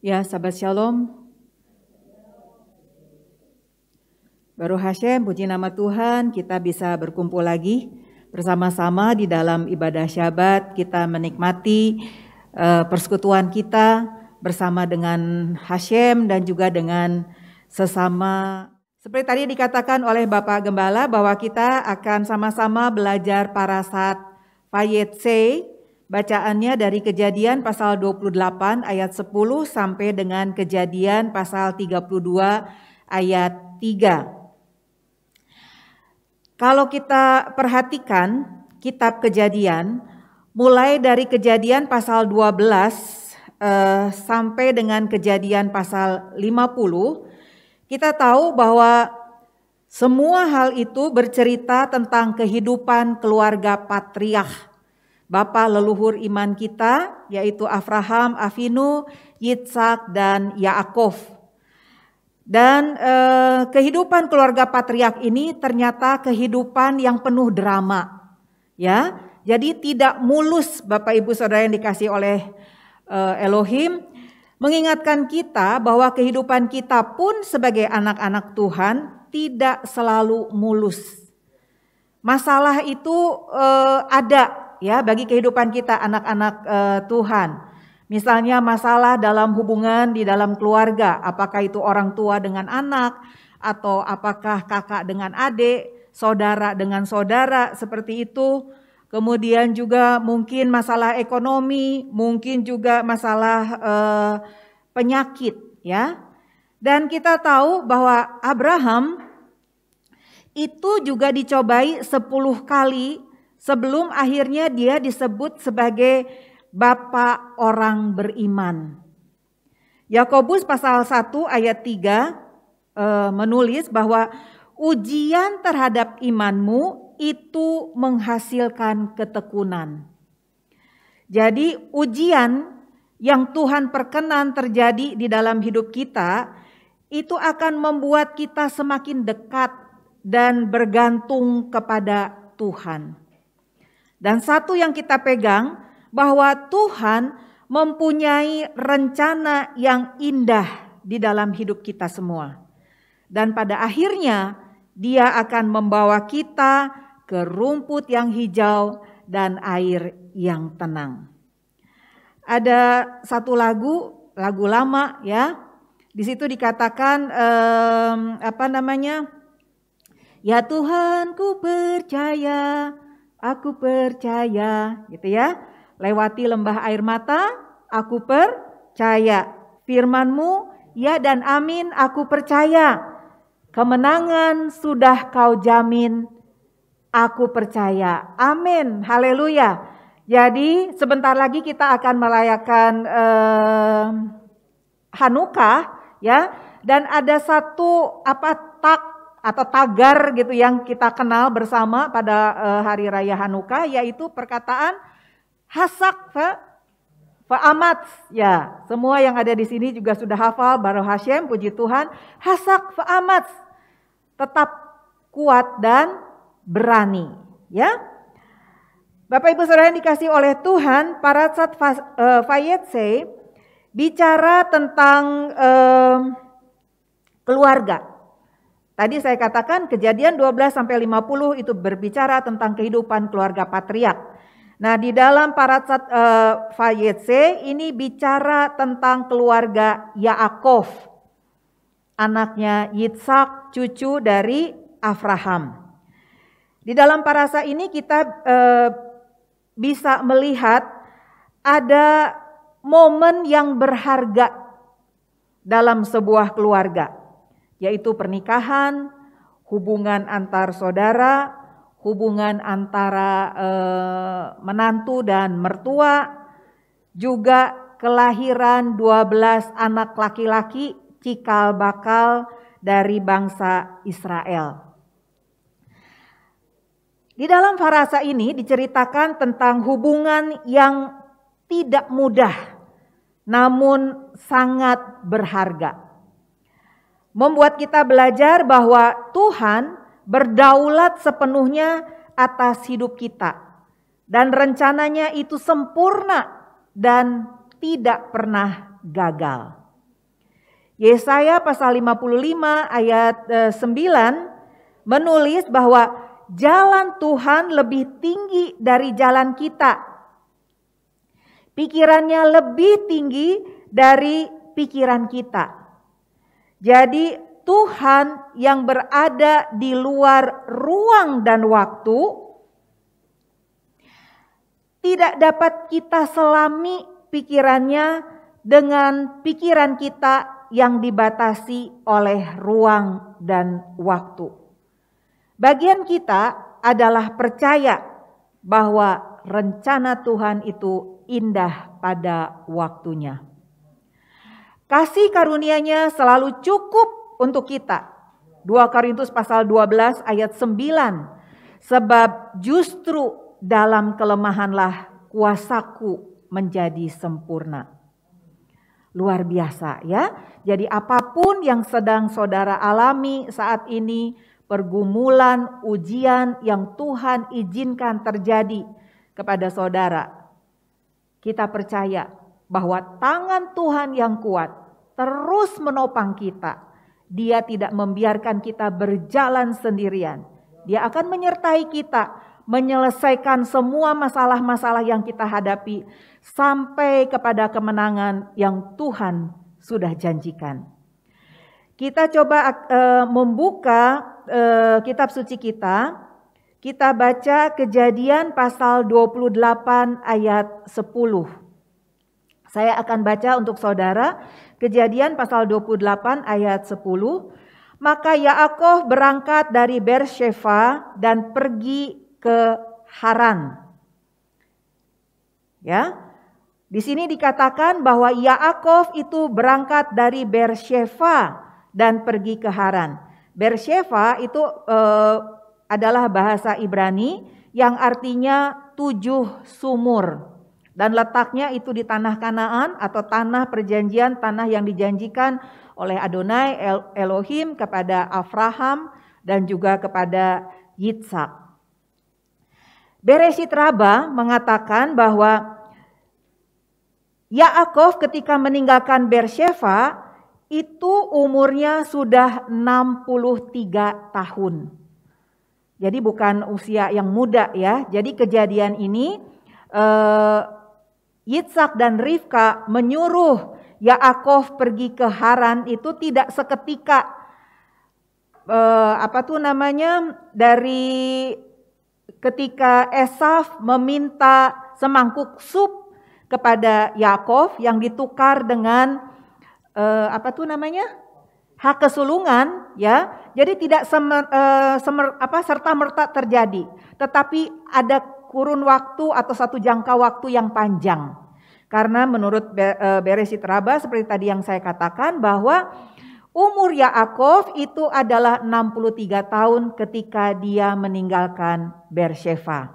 Ya, sahabat Shalom. Baruch Hashem, puji nama Tuhan, kita bisa berkumpul lagi bersama-sama di dalam ibadah Syabat. Kita menikmati persekutuan kita bersama dengan Hashem dan juga dengan sesama. Seperti tadi dikatakan oleh Bapak Gembala bahwa kita akan sama-sama belajar Parashat Vayetse. Bacaannya dari Kejadian pasal 28 ayat 10 sampai dengan Kejadian pasal 32 ayat 3. Kalau kita perhatikan kitab Kejadian, mulai dari Kejadian pasal 12 sampai dengan Kejadian pasal 50, kita tahu bahwa semua hal itu bercerita tentang kehidupan keluarga patriark, Bapa leluhur iman kita, yaitu Abraham, Avinu, Yitzhak, dan Yaakov. Dan kehidupan keluarga patriark ini ternyata kehidupan yang penuh drama, ya. Jadi tidak mulus, Bapak Ibu Saudara yang dikasihi oleh Elohim, mengingatkan kita bahwa kehidupan kita pun sebagai anak-anak Tuhan tidak selalu mulus. Masalah itu ada, ya, bagi kehidupan kita anak-anak Tuhan. Misalnya masalah dalam hubungan di dalam keluarga, apakah itu orang tua dengan anak, atau apakah kakak dengan adik, saudara dengan saudara, seperti itu. Kemudian juga mungkin masalah ekonomi, mungkin juga masalah penyakit, ya. Dan kita tahu bahwa Abraham itu juga dicobai 10 kali sebelum akhirnya dia disebut sebagai Bapa orang beriman. Yakobus pasal 1 ayat 3 menulis bahwa ujian terhadap imanmu itu menghasilkan ketekunan. Jadi ujian yang Tuhan perkenan terjadi di dalam hidup kita itu akan membuat kita semakin dekat dan bergantung kepada Tuhan. Dan satu yang kita pegang, bahwa Tuhan mempunyai rencana yang indah di dalam hidup kita semua. Dan pada akhirnya Dia akan membawa kita ke rumput yang hijau dan air yang tenang. Ada satu lagu lama, ya. Di situ dikatakan ya Tuhan ku percaya, aku percaya, gitu ya. Lewati lembah air mata, aku percaya. Firman-Mu, ya dan amin, aku percaya. Kemenangan sudah Kau jamin, aku percaya. Amin, haleluya. Jadi sebentar lagi kita akan merayakan Hanukkah, ya. Dan ada satu tak atau tagar gitu yang kita kenal bersama pada hari raya Hanukkah, yaitu perkataan Hasak fa'amat, ya. Semua yang ada di sini juga sudah hafal, Baruch Hashem, puji Tuhan. Hasak fa'amat, tetap kuat dan berani, ya. Bapak Ibu Saudara yang dikasihi oleh Tuhan, Parashat Vayetse bicara tentang keluarga. Tadi saya katakan Kejadian 12 sampai 50 itu berbicara tentang kehidupan keluarga patriark. Nah, di dalam Parashat Vayetse ini bicara tentang keluarga Yaakov, anaknya Yitzhak, cucu dari Abraham. Di dalam parasha ini kita bisa melihat ada momen yang berharga dalam sebuah keluarga, yaitu pernikahan, hubungan antar saudara, hubungan antara menantu dan mertua, juga kelahiran 12 anak laki-laki cikal bakal dari bangsa Israel. Di dalam parasha ini diceritakan tentang hubungan yang tidak mudah, namun sangat berharga. Membuat kita belajar bahwa Tuhan berdaulat sepenuhnya atas hidup kita. Dan rencananya itu sempurna dan tidak pernah gagal. Yesaya pasal 55 ayat 9 menulis bahwa jalan Tuhan lebih tinggi dari jalan kita. Pikirannya lebih tinggi dari pikiran kita. Jadi Tuhan yang berada di luar ruang dan waktu tidak dapat kita selami pikirannya dengan pikiran kita yang dibatasi oleh ruang dan waktu. Bagian kita adalah percaya bahwa rencana Tuhan itu indah pada waktunya. Kasih karunia-Nya selalu cukup untuk kita. 2 Korintus pasal 12 ayat 9. Sebab justru dalam kelemahanlah kuasaku menjadi sempurna. Luar biasa ya. Jadi apapun yang sedang saudara alami saat ini, pergumulan, ujian yang Tuhan izinkan terjadi kepada saudara, kita percaya bahwa tangan Tuhan yang kuat terus menopang kita. Dia tidak membiarkan kita berjalan sendirian. Dia akan menyertai kita menyelesaikan semua masalah-masalah yang kita hadapi sampai kepada kemenangan yang Tuhan sudah janjikan. Kita coba membuka kitab suci kita. Kita baca Kejadian pasal 28 ayat 10. Saya akan baca untuk saudara Kejadian pasal 28 ayat 10. Maka Yaakov berangkat dari Beersheba dan pergi ke Haran. Ya. Di sini dikatakan bahwa Yaakov itu berangkat dari Beersheba dan pergi ke Haran. Beersheba itu adalah bahasa Ibrani yang artinya 7 sumur. Dan letaknya itu di tanah Kanaan atau tanah perjanjian, tanah yang dijanjikan oleh Adonai Elohim kepada Abraham dan juga kepada Yitzhak. Bereshit Rabbah mengatakan bahwa Yaakov ketika meninggalkan Beersheba itu umurnya sudah 63 tahun. Jadi bukan usia yang muda ya. Jadi kejadian ini Yitzhak dan Rivka menyuruh Yaakov pergi ke Haran itu tidak seketika dari ketika Esaf meminta semangkuk sup kepada Yaakov yang ditukar dengan hak kesulungan ya. Jadi tidak serta-merta terjadi, tetapi ada kurun waktu atau satu jangka waktu yang panjang. Karena menurut Bereshit Rabbah seperti tadi yang saya katakan bahwa umur Yaakov itu adalah 63 tahun ketika dia meninggalkan Beersheba.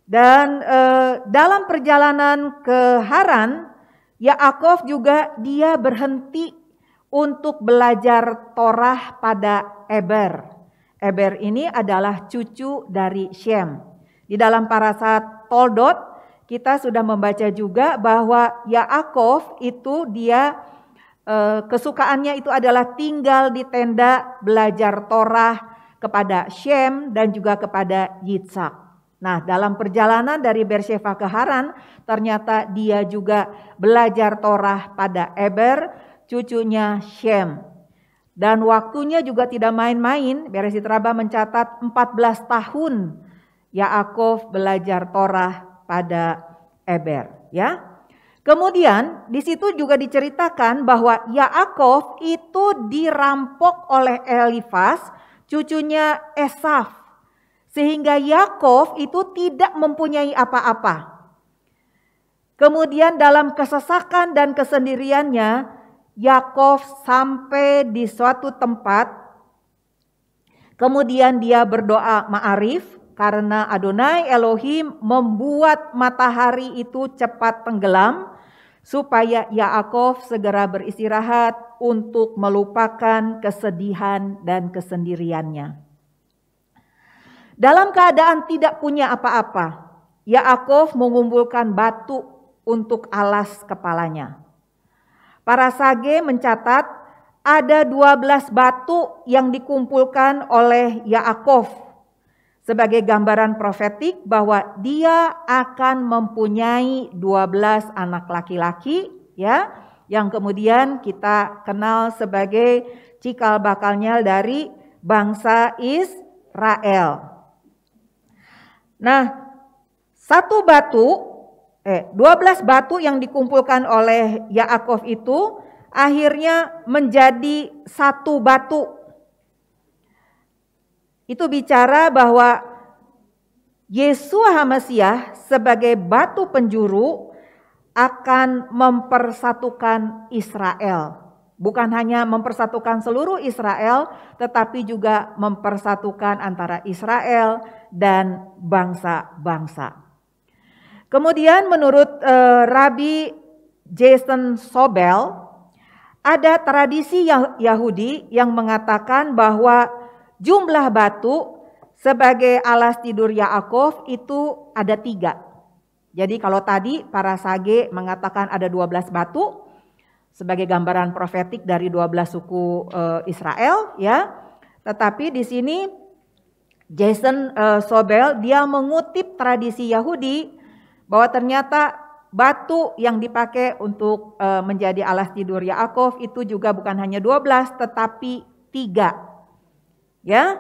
Dan dalam perjalanan ke Haran, Yaakov juga dia berhenti untuk belajar Torah pada Eber. Eber ini adalah cucu dari Shem. Di dalam Parashat Toldot kita sudah membaca juga bahwa Yaakov itu dia kesukaannya itu adalah tinggal di tenda belajar Torah kepada Shem dan juga kepada Yitzhak. Nah, dalam perjalanan dari Beersheba ke Haran ternyata dia juga belajar Torah pada Eber, cucunya Shem. Dan waktunya juga tidak main-main. Bereshit Rabbah mencatat 14 tahun Yaakov belajar Torah pada Eber, ya. Kemudian di situ juga diceritakan bahwa Yaakov itu dirampok oleh Elifaz, cucunya Esaf. Sehingga Yaakov itu tidak mempunyai apa-apa. Kemudian dalam kesesakan dan kesendiriannya, Yaakov sampai di suatu tempat. Kemudian dia berdoa ma'arif. Karena Adonai Elohim membuat matahari itu cepat tenggelam supaya Yaakov segera beristirahat untuk melupakan kesedihan dan kesendiriannya. Dalam keadaan tidak punya apa-apa, Yaakov mengumpulkan batu untuk alas kepalanya. Para sage mencatat ada 12 batu yang dikumpulkan oleh Yaakov sebagai gambaran profetik bahwa dia akan mempunyai 12 anak laki-laki, ya, yang kemudian kita kenal sebagai cikal bakalnya dari bangsa Israel. Nah, 12 batu yang dikumpulkan oleh Yaakov itu akhirnya menjadi satu batu. Itu bicara bahwa Yeshua HaMasyiah sebagai batu penjuru akan mempersatukan Israel. Bukan hanya mempersatukan seluruh Israel, tetapi juga mempersatukan antara Israel dan bangsa-bangsa. Kemudian menurut Rabbi Jason Sobel, ada tradisi Yahudi yang mengatakan bahwa jumlah batu sebagai alas tidur Yaakov itu ada 3. Jadi kalau tadi para sage mengatakan ada 12 batu sebagai gambaran profetik dari 12 suku Israel, ya. Tetapi di sini Jason Sobel dia mengutip tradisi Yahudi bahwa ternyata batu yang dipakai untuk menjadi alas tidur Yaakov itu juga bukan hanya 12 tetapi 3. Ya.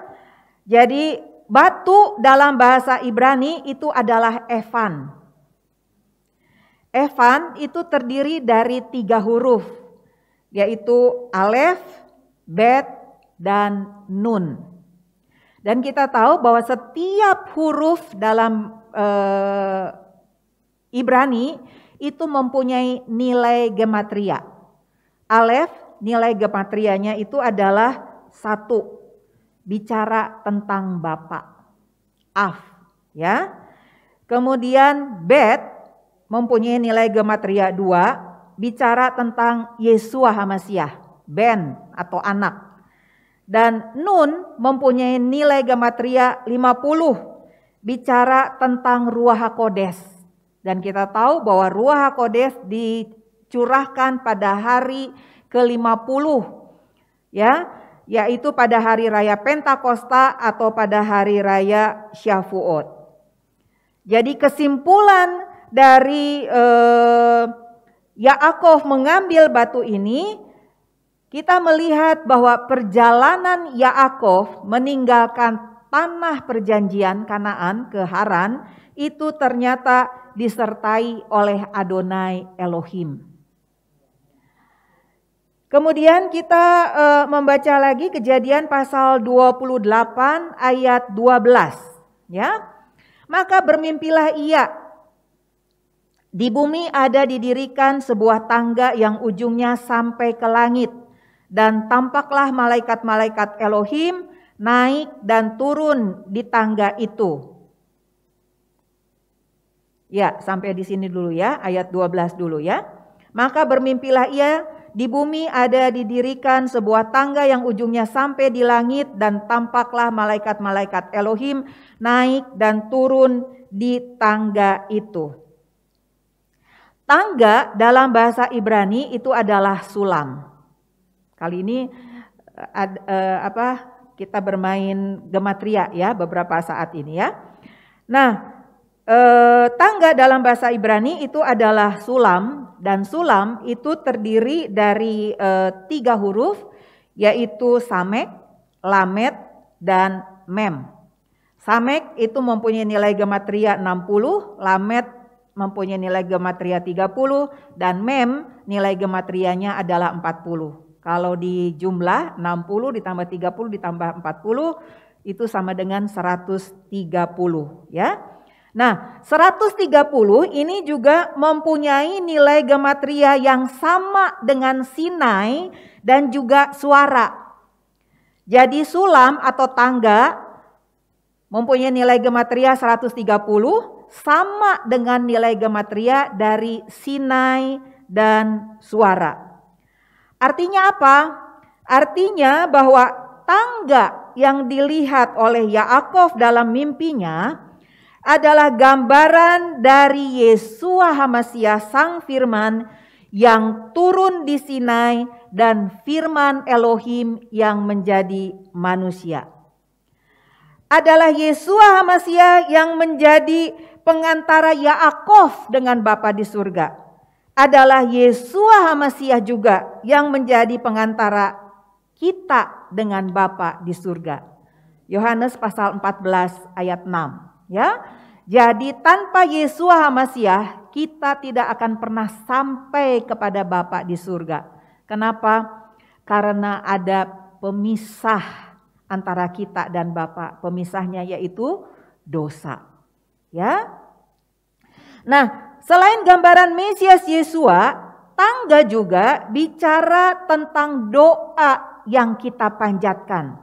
Jadi batu dalam bahasa Ibrani itu adalah Evan. Evan itu terdiri dari 3 huruf, yaitu Alef, Bet, dan Nun. Dan kita tahu bahwa setiap huruf dalam Ibrani itu mempunyai nilai gematria. Alef, nilai gematrianya itu adalah 1, bicara tentang Bapa. Af, ya. Kemudian Bet mempunyai nilai gematria 2, bicara tentang Yeshua HaMasyiah, Ben atau anak. Dan Nun mempunyai nilai gematria 50, bicara tentang Ruach HaKodes. Dan kita tahu bahwa Ruach HaKodes dicurahkan pada hari ke-50, ya, yaitu pada hari raya Pentakosta atau pada hari raya Syavuot. Jadi kesimpulan dari Yaakov mengambil batu ini, kita melihat bahwa perjalanan Yaakov meninggalkan tanah perjanjian Kanaan ke Haran itu ternyata disertai oleh Adonai Elohim. Kemudian kita membaca lagi Kejadian pasal 28 ayat 12, ya. Maka bermimpilah ia, di bumi ada didirikan sebuah tangga yang ujungnya sampai ke langit, dan tampaklah malaikat-malaikat Elohim naik dan turun di tangga itu. Ya, sampai di sini dulu ya, ayat 12 dulu ya. Maka bermimpilah ia, di bumi ada didirikan sebuah tangga yang ujungnya sampai di langit, dan tampaklah malaikat-malaikat Elohim naik dan turun di tangga itu. Tangga dalam bahasa Ibrani itu adalah sulam. Kali ini kita bermain gematria ya beberapa saat ini ya. Nah, tangga dalam bahasa Ibrani itu adalah sulam, dan sulam itu terdiri dari 3 huruf, yaitu Samek, Lamet, dan Mem. Samek itu mempunyai nilai gematria 60, Lamet mempunyai nilai gematria 30, dan Mem nilai gematrianya adalah 40. Kalau di jumlah 60 ditambah 30 ditambah 40 itu sama dengan 130 ya. Nah, 130 ini juga mempunyai nilai gematria yang sama dengan Sinai dan juga suara. Jadi sulam atau tangga mempunyai nilai gematria 130 sama dengan nilai gematria dari Sinai dan suara. Artinya apa? Artinya bahwa tangga yang dilihat oleh Yaakov dalam mimpinya adalah gambaran dari Yeshua HaMasyiah Sang Firman yang turun di Sinai dan firman Elohim yang menjadi manusia. Adalah Yeshua HaMashiach yang menjadi pengantara Yaakov dengan Bapa di surga. Adalah Yeshua HaMashiach juga yang menjadi pengantara kita dengan Bapa di surga. Yohanes pasal 14 ayat 6, ya. Jadi tanpa Yeshua HaMashiach kita tidak akan pernah sampai kepada Bapa di surga. Kenapa? Karena ada pemisah antara kita dan Bapa. Pemisahnya yaitu dosa. Ya. Nah, selain gambaran Mesias Yeshua, tangga juga bicara tentang doa yang kita panjatkan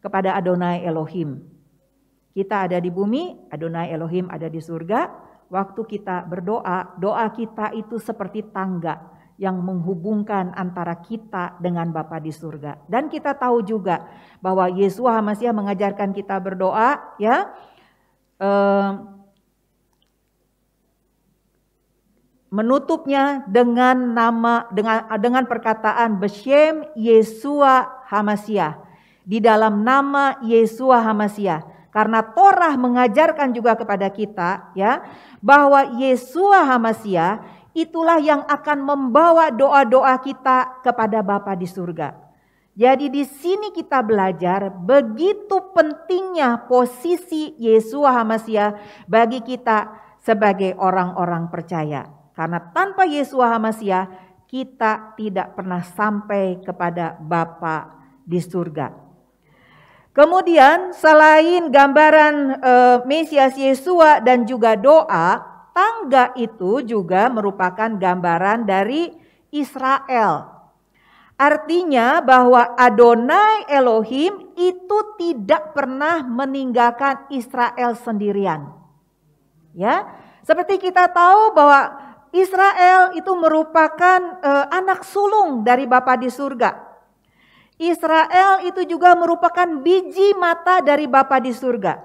kepada Adonai Elohim. Kita ada di bumi, Adonai Elohim ada di surga. Waktu kita berdoa, doa kita itu seperti tangga yang menghubungkan antara kita dengan Bapa di surga. Dan kita tahu juga bahwa Yeshua HaMashiach mengajarkan kita berdoa, ya, menutupnya dengan perkataan Beshem Yeshua HaMashiach, di dalam nama Yeshua HaMashiach. Karena Torah mengajarkan juga kepada kita, ya, bahwa Yeshua HaMashiach itulah yang akan membawa doa-doa kita kepada Bapa di surga. Jadi di sini kita belajar begitu pentingnya posisi Yeshua HaMashiach bagi kita sebagai orang-orang percaya. Karena tanpa Yeshua HaMashiach kita tidak pernah sampai kepada Bapa di surga. Kemudian selain gambaran Mesias Yeshua dan juga doa, tangga itu juga merupakan gambaran dari Israel. Artinya bahwa Adonai Elohim itu tidak pernah meninggalkan Israel sendirian. Ya, seperti kita tahu bahwa Israel itu merupakan anak sulung dari Bapa di surga. Israel itu juga merupakan biji mata dari Bapa di surga.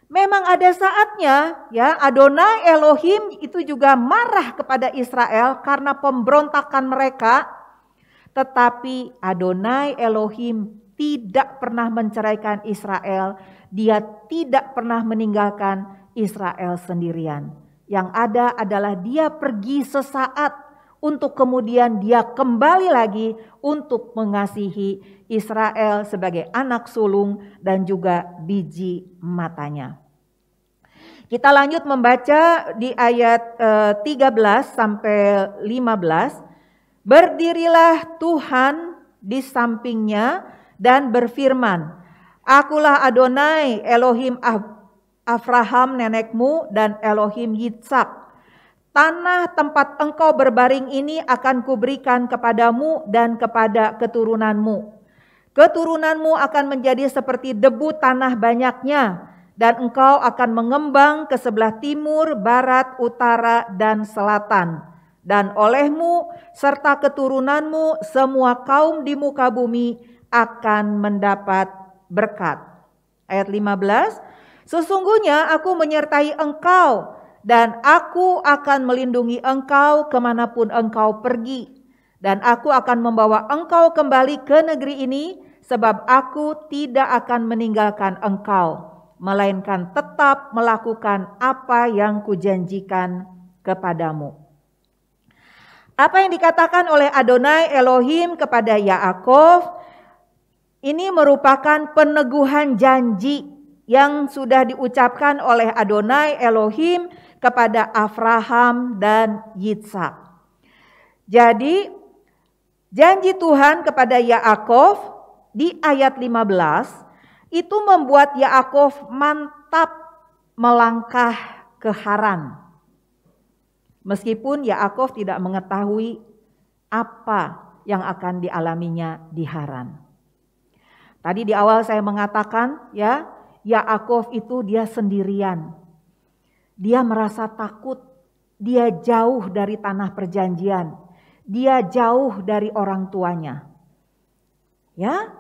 Memang ada saatnya, ya, Adonai Elohim itu juga marah kepada Israel karena pemberontakan mereka. Tetapi Adonai Elohim tidak pernah menceraikan Israel. Dia tidak pernah meninggalkan Israel sendirian. Yang ada adalah dia pergi sesaat untuk kemudian dia kembali lagi untuk mengasihi Israel sebagai anak sulung dan juga biji matanya. Kita lanjut membaca di ayat 13 sampai 15. Berdirilah Tuhan di sampingnya dan berfirman, Akulah Adonai Elohim Abraham nenekmu dan Elohim Yitzhak. Tanah tempat engkau berbaring ini akan kuberikan kepadamu dan kepada keturunanmu. Keturunanmu akan menjadi seperti debu tanah banyaknya, dan engkau akan mengembang ke sebelah timur, barat, utara, dan selatan. Dan olehmu serta keturunanmu semua kaum di muka bumi akan mendapat berkat. Ayat 15, Sesungguhnya aku menyertai engkau, dan aku akan melindungi engkau kemanapun engkau pergi. Dan aku akan membawa engkau kembali ke negeri ini, sebab aku tidak akan meninggalkan engkau, melainkan tetap melakukan apa yang kujanjikan kepadamu. Apa yang dikatakan oleh Adonai Elohim kepada Yaakov, ini merupakan peneguhan janji yang sudah diucapkan oleh Adonai Elohim kepada Abraham dan Yitzhak. Jadi janji Tuhan kepada Yaakov di ayat 15 itu membuat Yaakov mantap melangkah ke Haran. Meskipun Yaakov tidak mengetahui apa yang akan dialaminya di Haran. Tadi di awal saya mengatakan, ya, Yaakov itu dia sendirian. Dia merasa takut, dia jauh dari tanah perjanjian, dia jauh dari orang tuanya. Ya.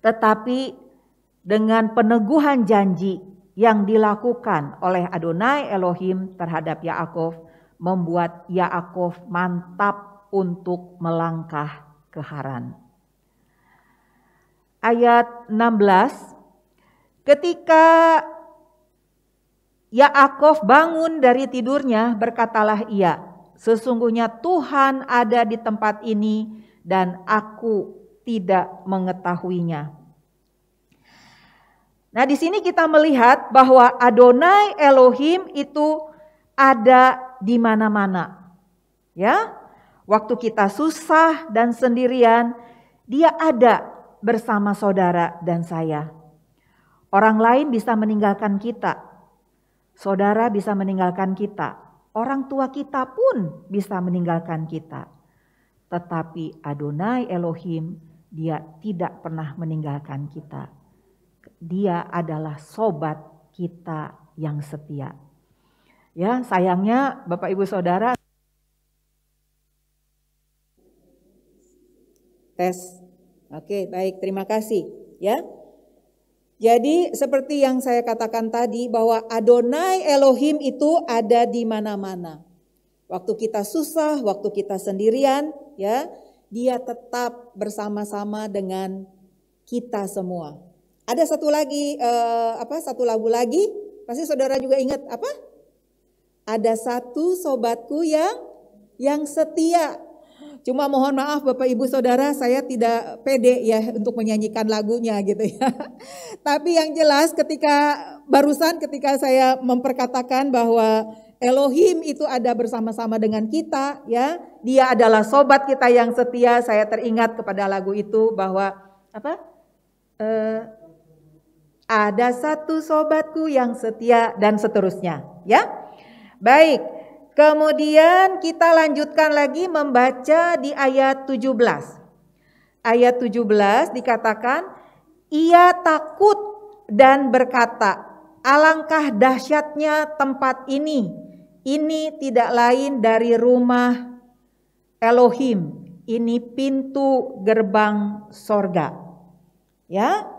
Tetapi dengan peneguhan janji yang dilakukan oleh Adonai Elohim terhadap Yaakov, membuat Yaakov mantap untuk melangkah ke Haran. Ayat 16, ketika Yaakov bangun dari tidurnya, berkatalah ia, sesungguhnya Tuhan ada di tempat ini dan aku tidak mengetahuinya. Nah, di sini kita melihat bahwa Adonai Elohim itu ada di mana-mana. Ya, waktu kita susah dan sendirian, Dia ada bersama saudara dan saya. Orang lain bisa meninggalkan kita. Saudara bisa meninggalkan kita, orang tua kita pun bisa meninggalkan kita. Tetapi Adonai Elohim, Dia tidak pernah meninggalkan kita. Dia adalah sobat kita yang setia. Ya, sayangnya Bapak Ibu Saudara, tes. Oke, baik, terima kasih ya. Jadi seperti yang saya katakan tadi bahwa Adonai Elohim itu ada di mana-mana. Waktu kita susah, waktu kita sendirian, ya, Dia tetap bersama-sama dengan kita semua. Ada satu lagi, satu lagu lagi, pasti saudara juga ingat apa? Ada satu sobatku yang setia. Cuma mohon maaf Bapak Ibu Saudara, saya tidak pede ya untuk menyanyikan lagunya gitu ya. Tapi yang jelas ketika saya memperkatakan bahwa Elohim itu ada bersama-sama dengan kita ya. Dia adalah sobat kita yang setia. Saya teringat kepada lagu itu bahwa ada satu sobatku yang setia dan seterusnya ya. Baik. Kemudian kita lanjutkan lagi membaca di ayat 17. Ayat 17 dikatakan, ia takut dan berkata, alangkah dahsyatnya tempat ini tidak lain dari rumah Elohim, ini pintu gerbang sorga. Ya,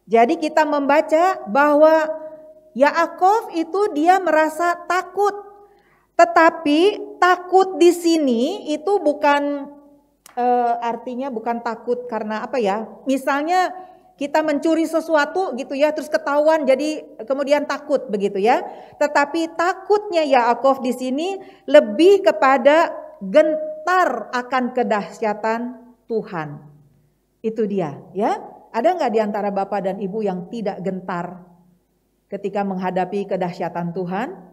jadi kita membaca bahwa Yaakov itu dia merasa takut. Tetapi takut di sini itu bukan artinya bukan takut karena apa ya? Misalnya kita mencuri sesuatu gitu ya, terus ketahuan jadi kemudian takut begitu ya. Tetapi takutnya Yaakov di sini lebih kepada gentar akan kedahsyatan Tuhan. Itu dia ya. Ada nggak di antara Bapak dan Ibu yang tidak gentar ketika menghadapi kedahsyatan Tuhan?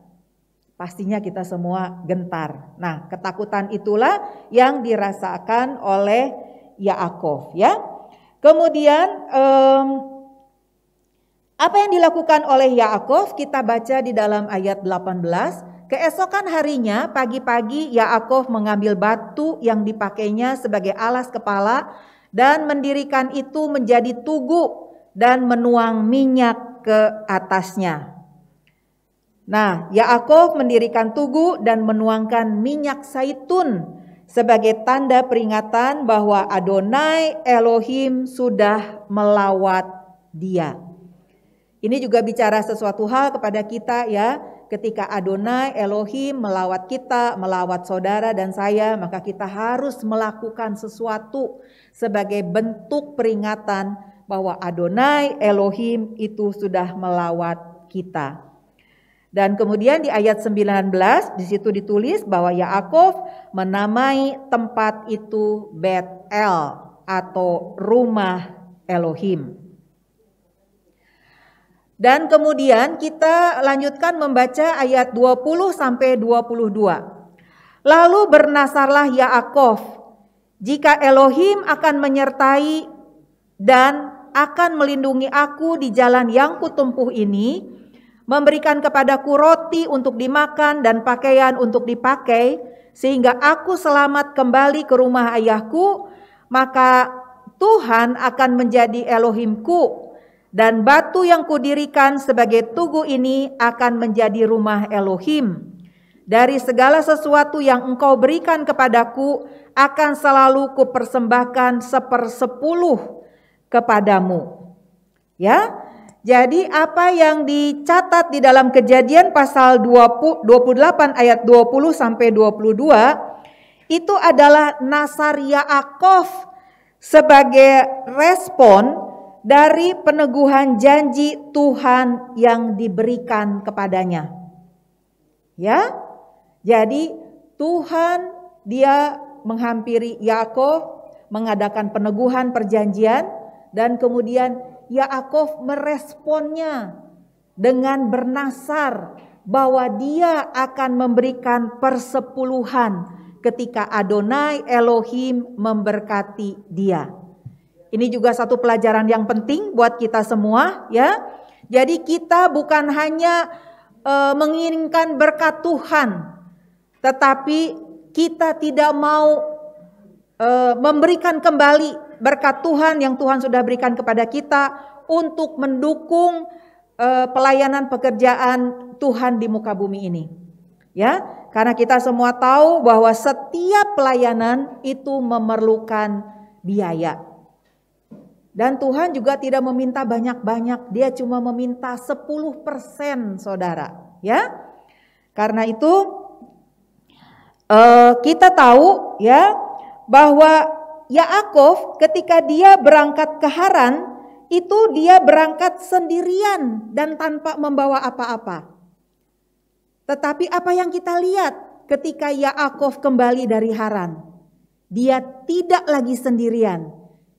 Pastinya kita semua gentar. Nah, ketakutan itulah yang dirasakan oleh Yaakov ya. Kemudian apa yang dilakukan oleh Yaakov kita baca di dalam ayat 18. Keesokan harinya pagi-pagi Yaakov mengambil batu yang dipakainya sebagai alas kepala dan mendirikan itu menjadi tugu dan menuang minyak ke atasnya. Nah, Yaakov mendirikan tugu dan menuangkan minyak zaitun sebagai tanda peringatan bahwa Adonai Elohim sudah melawat dia. Ini juga bicara sesuatu hal kepada kita ya. Ketika Adonai Elohim melawat kita, melawat saudara dan saya, maka kita harus melakukan sesuatu sebagai bentuk peringatan bahwa Adonai Elohim itu sudah melawat kita. Dan kemudian di ayat 19 di situ ditulis bahwa Yaakov menamai tempat itu Bet-El atau rumah Elohim. Dan kemudian kita lanjutkan membaca ayat 20 sampai 22. Lalu bernasarlah Yaakov, jika Elohim akan menyertai dan akan melindungi aku di jalan yang kutempuh ini, memberikan kepadaku roti untuk dimakan dan pakaian untuk dipakai, sehingga aku selamat kembali ke rumah ayahku, maka Tuhan akan menjadi Elohimku, dan batu yang kudirikan sebagai tugu ini akan menjadi rumah Elohim. Dari segala sesuatu yang engkau berikan kepadaku, akan selalu kupersembahkan 1/10 kepadamu. Ya. Jadi apa yang dicatat di dalam Kejadian pasal 28 ayat 20 sampai 22 itu adalah nasar Yaakov sebagai respon dari peneguhan janji Tuhan yang diberikan kepadanya. Ya. Jadi Tuhan dia menghampiri Yaakov, mengadakan peneguhan perjanjian, dan kemudian Yaakov meresponnya dengan bernasar bahwa dia akan memberikan persepuluhan ketika Adonai Elohim memberkati dia. Ini juga satu pelajaran yang penting buat kita semua, ya. Jadi kita bukan hanya menginginkan berkat Tuhan, tetapi kita tidak mau memberikan kembali berkat Tuhan yang Tuhan sudah berikan kepada kita untuk mendukung pelayanan pekerjaan Tuhan di muka bumi ini. Ya, karena kita semua tahu bahwa setiap pelayanan itu memerlukan biaya. Dan Tuhan juga tidak meminta banyak-banyak, Dia cuma meminta 10%, saudara. Ya, karena itu kita tahu ya bahwa Yaakov ketika dia berangkat ke Haran itu dia berangkat sendirian dan tanpa membawa apa-apa. Tetapi apa yang kita lihat ketika Yaakov kembali dari Haran? Dia tidak lagi sendirian.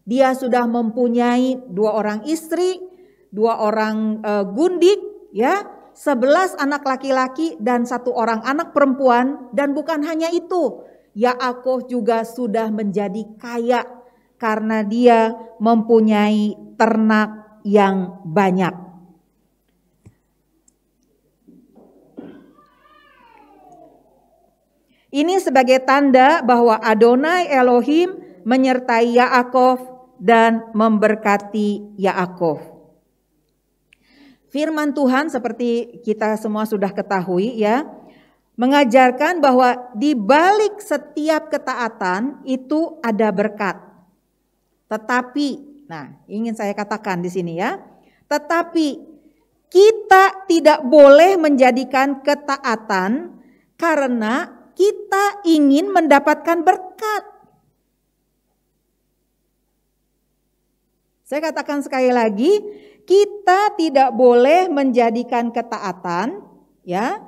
Dia sudah mempunyai 2 orang istri, 2 orang gundik, ya, 11 anak laki-laki dan 1 orang anak perempuan. Dan bukan hanya itu, Yaakov juga sudah menjadi kaya karena dia mempunyai ternak yang banyak. Ini sebagai tanda bahwa Adonai Elohim menyertai Yaakov dan memberkati Yaakov. Firman Tuhan seperti kita semua sudah ketahui ya, mengajarkan bahwa di balik setiap ketaatan itu ada berkat. Tetapi, nah ingin saya katakan di sini ya, tetapi kita tidak boleh menjadikan ketaatan karena kita ingin mendapatkan berkat. Saya katakan sekali lagi, kita tidak boleh menjadikan ketaatan ya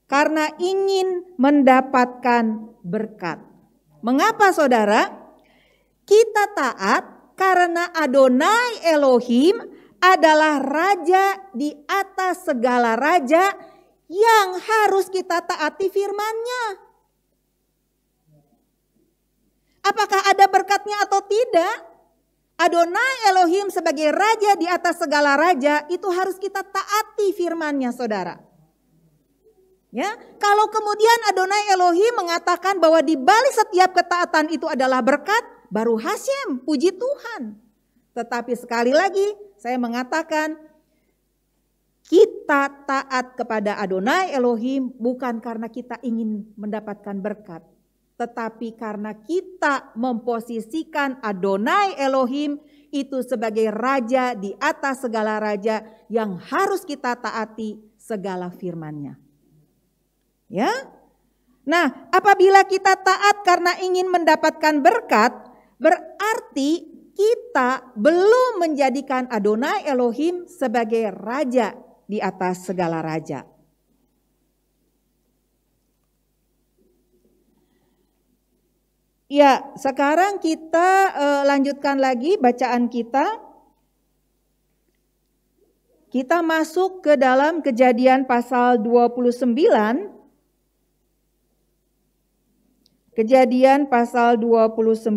karena ingin mendapatkan berkat. Mengapa saudara? Kita taat karena Adonai Elohim adalah raja di atas segala raja yang harus kita taati firman-Nya. Apakah ada berkatnya atau tidak? Adonai Elohim sebagai raja di atas segala raja itu harus kita taati firman-Nya, saudara. Ya, kalau kemudian Adonai Elohim mengatakan bahwa di balik setiap ketaatan itu adalah berkat, baru Hasyem, puji Tuhan. Tetapi sekali lagi saya mengatakan kita taat kepada Adonai Elohim bukan karena kita ingin mendapatkan berkat, tetapi karena kita memposisikan Adonai Elohim itu sebagai raja di atas segala raja yang harus kita taati segala firman-Nya. Ya. Nah, apabila kita taat karena ingin mendapatkan berkat, berarti kita belum menjadikan Adonai Elohim sebagai raja di atas segala raja. Ya, sekarang kita lanjutkan lagi bacaan kita. Kita masuk ke dalam Kejadian pasal 29. Kejadian pasal 29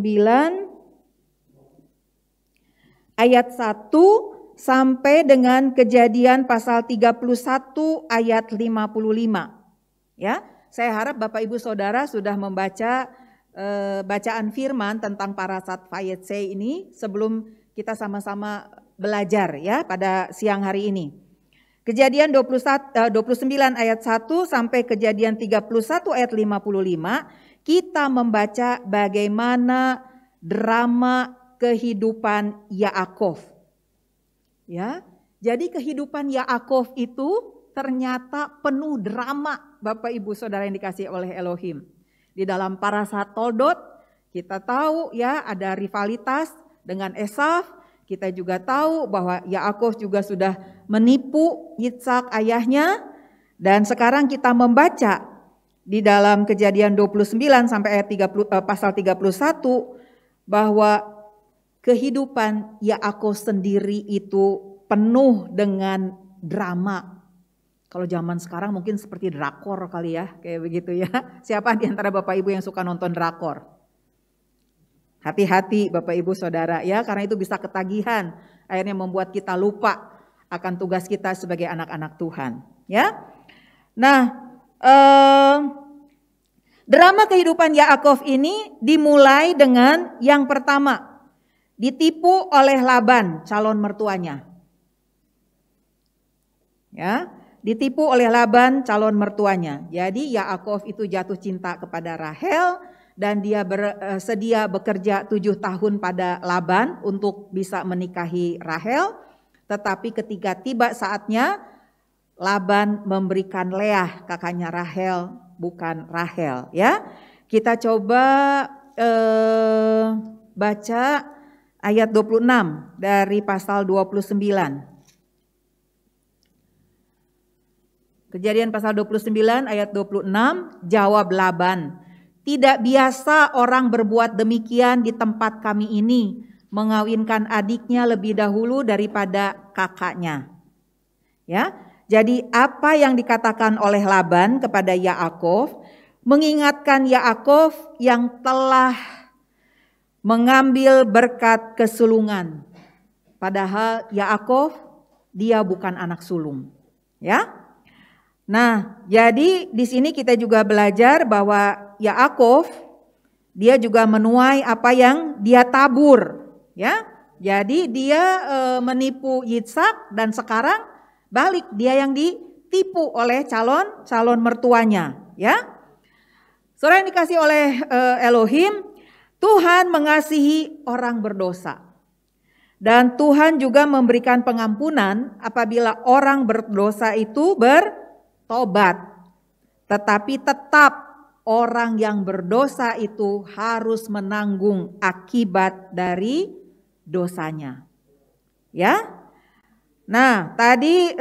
ayat 1 sampai dengan Kejadian pasal 31 ayat 55. Ya, saya harap Bapak Ibu Saudara sudah membaca bacaan firman tentang parasat Vayetse ini sebelum kita sama-sama belajar ya pada siang hari ini. Kejadian 29 ayat 1 sampai Kejadian 31 ayat 55 kita membaca bagaimana drama kehidupan Yaakov. Ya, Jadi kehidupan Yaakov itu ternyata penuh drama, Bapak Ibu Saudara yang dikasihi oleh Elohim. Di dalam Parashat Toldot kita tahu ya ada rivalitas dengan Esau. Kita juga tahu bahwa Yaakov juga sudah menipu Yitsak ayahnya. Dan sekarang kita membaca di dalam Kejadian 29 sampai ayat 30, pasal 31 bahwa kehidupan Yaakov sendiri itu penuh dengan drama. Kalau zaman sekarang mungkin seperti drakor kali ya, kayak begitu ya. Siapa di antara Bapak Ibu yang suka nonton drakor? Hati-hati Bapak Ibu Saudara ya, karena itu bisa ketagihan, akhirnya membuat kita lupa akan tugas kita sebagai anak-anak Tuhan, ya. Nah, drama kehidupan Yaakov ini dimulai dengan yang pertama, ditipu oleh Laban, calon mertuanya. Ya, ditipu oleh Laban calon mertuanya. Jadi Yaakov itu jatuh cinta kepada Rahel dan dia bersedia bekerja 7 tahun pada Laban untuk bisa menikahi Rahel. Tetapi ketika tiba saatnya, Laban memberikan Leah, kakaknya Rahel, bukan Rahel. Ya, kita coba baca ayat 26 dari pasal 29. Kejadian pasal 29 ayat 26, jawab Laban, "Tidak biasa orang berbuat demikian di tempat kami ini, mengawinkan adiknya lebih dahulu daripada kakaknya." Ya, jadi apa yang dikatakan oleh Laban kepada Yaakov mengingatkan Yaakov yang telah mengambil berkat kesulungan. Padahal Yaakov dia bukan anak sulung, ya. Nah, jadi di sini kita juga belajar bahwa Yaakov dia juga menuai apa yang dia tabur, ya. Jadi dia menipu Yitsak dan sekarang balik dia yang ditipu oleh calon mertuanya, ya. Saudara yang dikasih oleh Elohim, Tuhan mengasihi orang berdosa. Dan Tuhan juga memberikan pengampunan apabila orang berdosa itu bertobat. Tetapi tetap orang yang berdosa itu harus menanggung akibat dari dosanya. Ya. Nah, tadi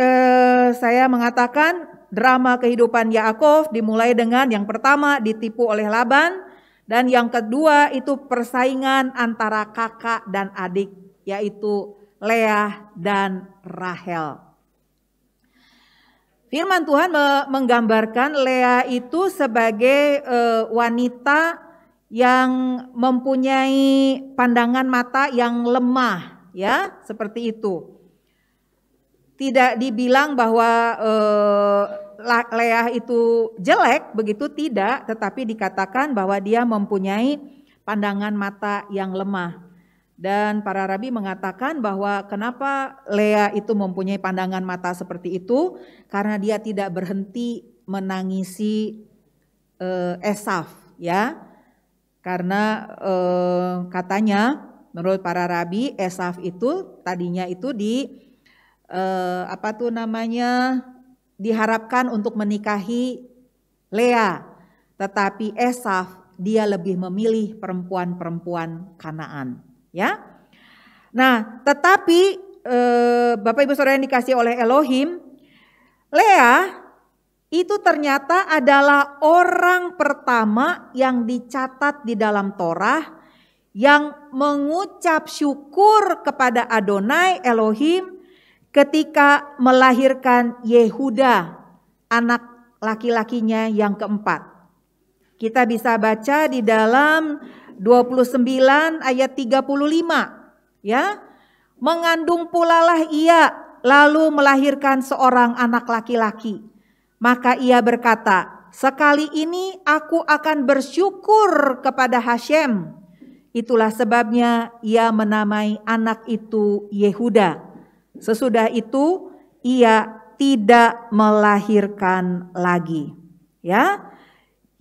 saya mengatakan drama kehidupan Yaakov dimulai dengan yang pertama ditipu oleh Laban, dan yang kedua itu persaingan antara kakak dan adik, yaitu Leah dan Rahel. Firman Tuhan menggambarkan Leah itu sebagai wanita yang mempunyai pandangan mata yang lemah, ya, seperti itu. Tidak dibilang bahwa Leah itu jelek, begitu tidak, tetapi dikatakan bahwa dia mempunyai pandangan mata yang lemah. Dan para rabi mengatakan bahwa kenapa Leah itu mempunyai pandangan mata seperti itu, karena dia tidak berhenti menangisi Esau, ya. Karena katanya menurut para rabi Esau itu tadinya itu diharapkan untuk menikahi Leah, tetapi Esau dia lebih memilih perempuan-perempuan Kanaan, ya. Nah, tetapi Bapak Ibu Saudara yang dikasih oleh Elohim, Leah itu ternyata adalah orang pertama yang dicatat di dalam Torah yang mengucap syukur kepada Adonai Elohim ketika melahirkan Yehuda, anak laki-lakinya yang keempat. Kita bisa baca di dalam 29 ayat 35, ya. Mengandung pulalah ia, lalu melahirkan seorang anak laki-laki. Maka ia berkata, "Sekali ini aku akan bersyukur kepada Hashem." Itulah sebabnya ia menamai anak itu Yehuda. Sesudah itu ia tidak melahirkan lagi, ya.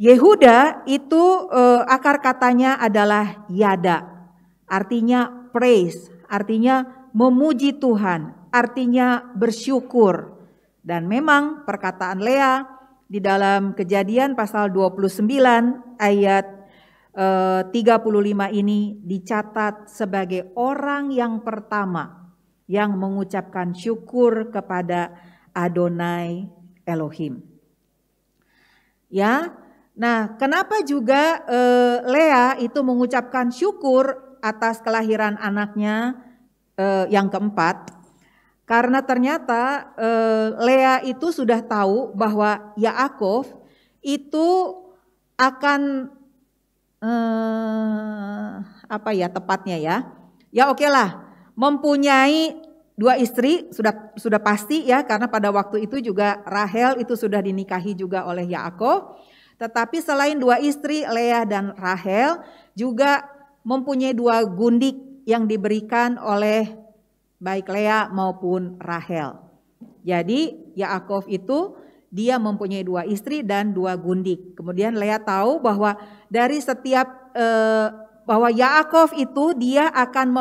Yehuda itu akar katanya adalah yada, artinya praise, artinya memuji Tuhan, artinya bersyukur. Dan memang perkataan Lea di dalam Kejadian pasal 29 ayat 35 ini dicatat sebagai orang yang pertama yang mengucapkan syukur kepada Adonai Elohim. Ya, nah kenapa juga Lea itu mengucapkan syukur atas kelahiran anaknya yang keempat? Karena ternyata Lea itu sudah tahu bahwa Yaakov itu akan apa ya tepatnya ya? Ya oke lah, mempunyai 2 istri sudah pasti ya, karena pada waktu itu juga Rahel itu sudah dinikahi juga oleh Yaakov. Tetapi selain 2 istri, Lea dan Rahel juga mempunyai 2 gundik yang diberikan oleh baik Lea maupun Rahel. Jadi Yaakov itu dia mempunyai 2 istri dan 2 gundik. Kemudian Lea tahu bahwa dari setiap bahwa Yaakov itu dia akan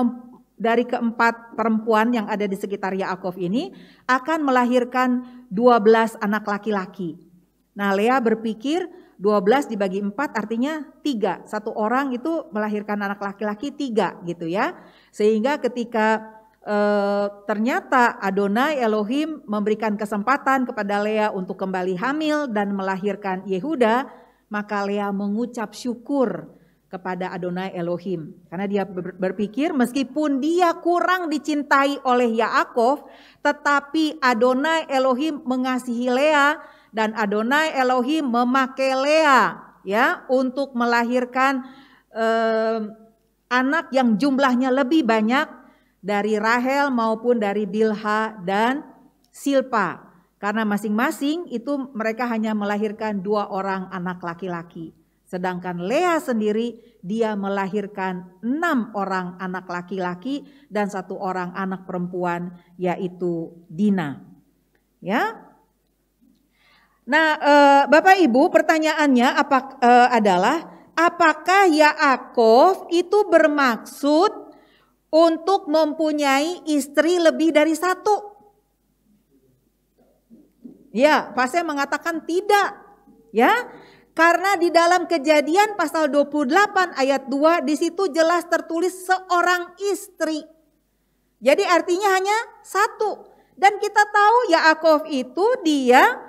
dari keempat perempuan yang ada di sekitar Yaakov ini akan melahirkan 12 anak laki-laki. Nah, Lea berpikir 12 dibagi 4 artinya 3. Satu orang itu melahirkan anak laki-laki 3 gitu ya. Sehingga ketika ternyata Adonai Elohim memberikan kesempatan kepada Lea untuk kembali hamil dan melahirkan Yehuda, maka Lea mengucap syukur kepada Adonai Elohim. Karena dia berpikir meskipun dia kurang dicintai oleh Yaakov, tetapi Adonai Elohim mengasihi Lea dan Adonai Elohim memakai Lea ya untuk melahirkan anak yang jumlahnya lebih banyak dari Rahel maupun dari Bilha dan Silpa. Karena masing-masing itu mereka hanya melahirkan 2 orang anak laki-laki. Sedangkan Lea sendiri dia melahirkan 6 orang anak laki-laki dan 1 orang anak perempuan yaitu Dina. Ya. Nah, Bapak Ibu, pertanyaannya adalah apakah Yaakov itu bermaksud untuk mempunyai istri lebih dari 1? Ya, pastor mengatakan tidak. Ya. Karena di dalam Kejadian pasal 28 ayat 2 di situ jelas tertulis seorang istri. Jadi artinya hanya 1. Dan kita tahu Yaakov itu dia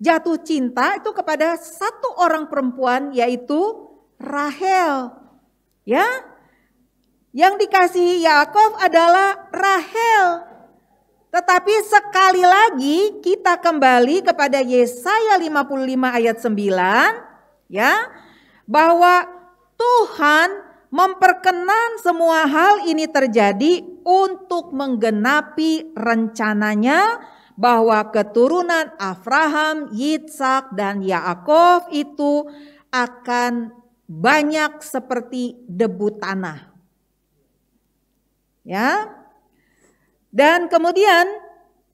jatuh cinta itu kepada 1 orang perempuan yaitu Rahel. Ya. Yang dikasihi Yaakov adalah Rahel. Tetapi sekali lagi kita kembali kepada Yesaya 55 ayat 9. Ya, bahwa Tuhan memperkenan semua hal ini terjadi untuk menggenapi rencananya bahwa keturunan Abraham, Yitsak dan Yaakov itu akan banyak seperti debu tanah. Ya. Dan kemudian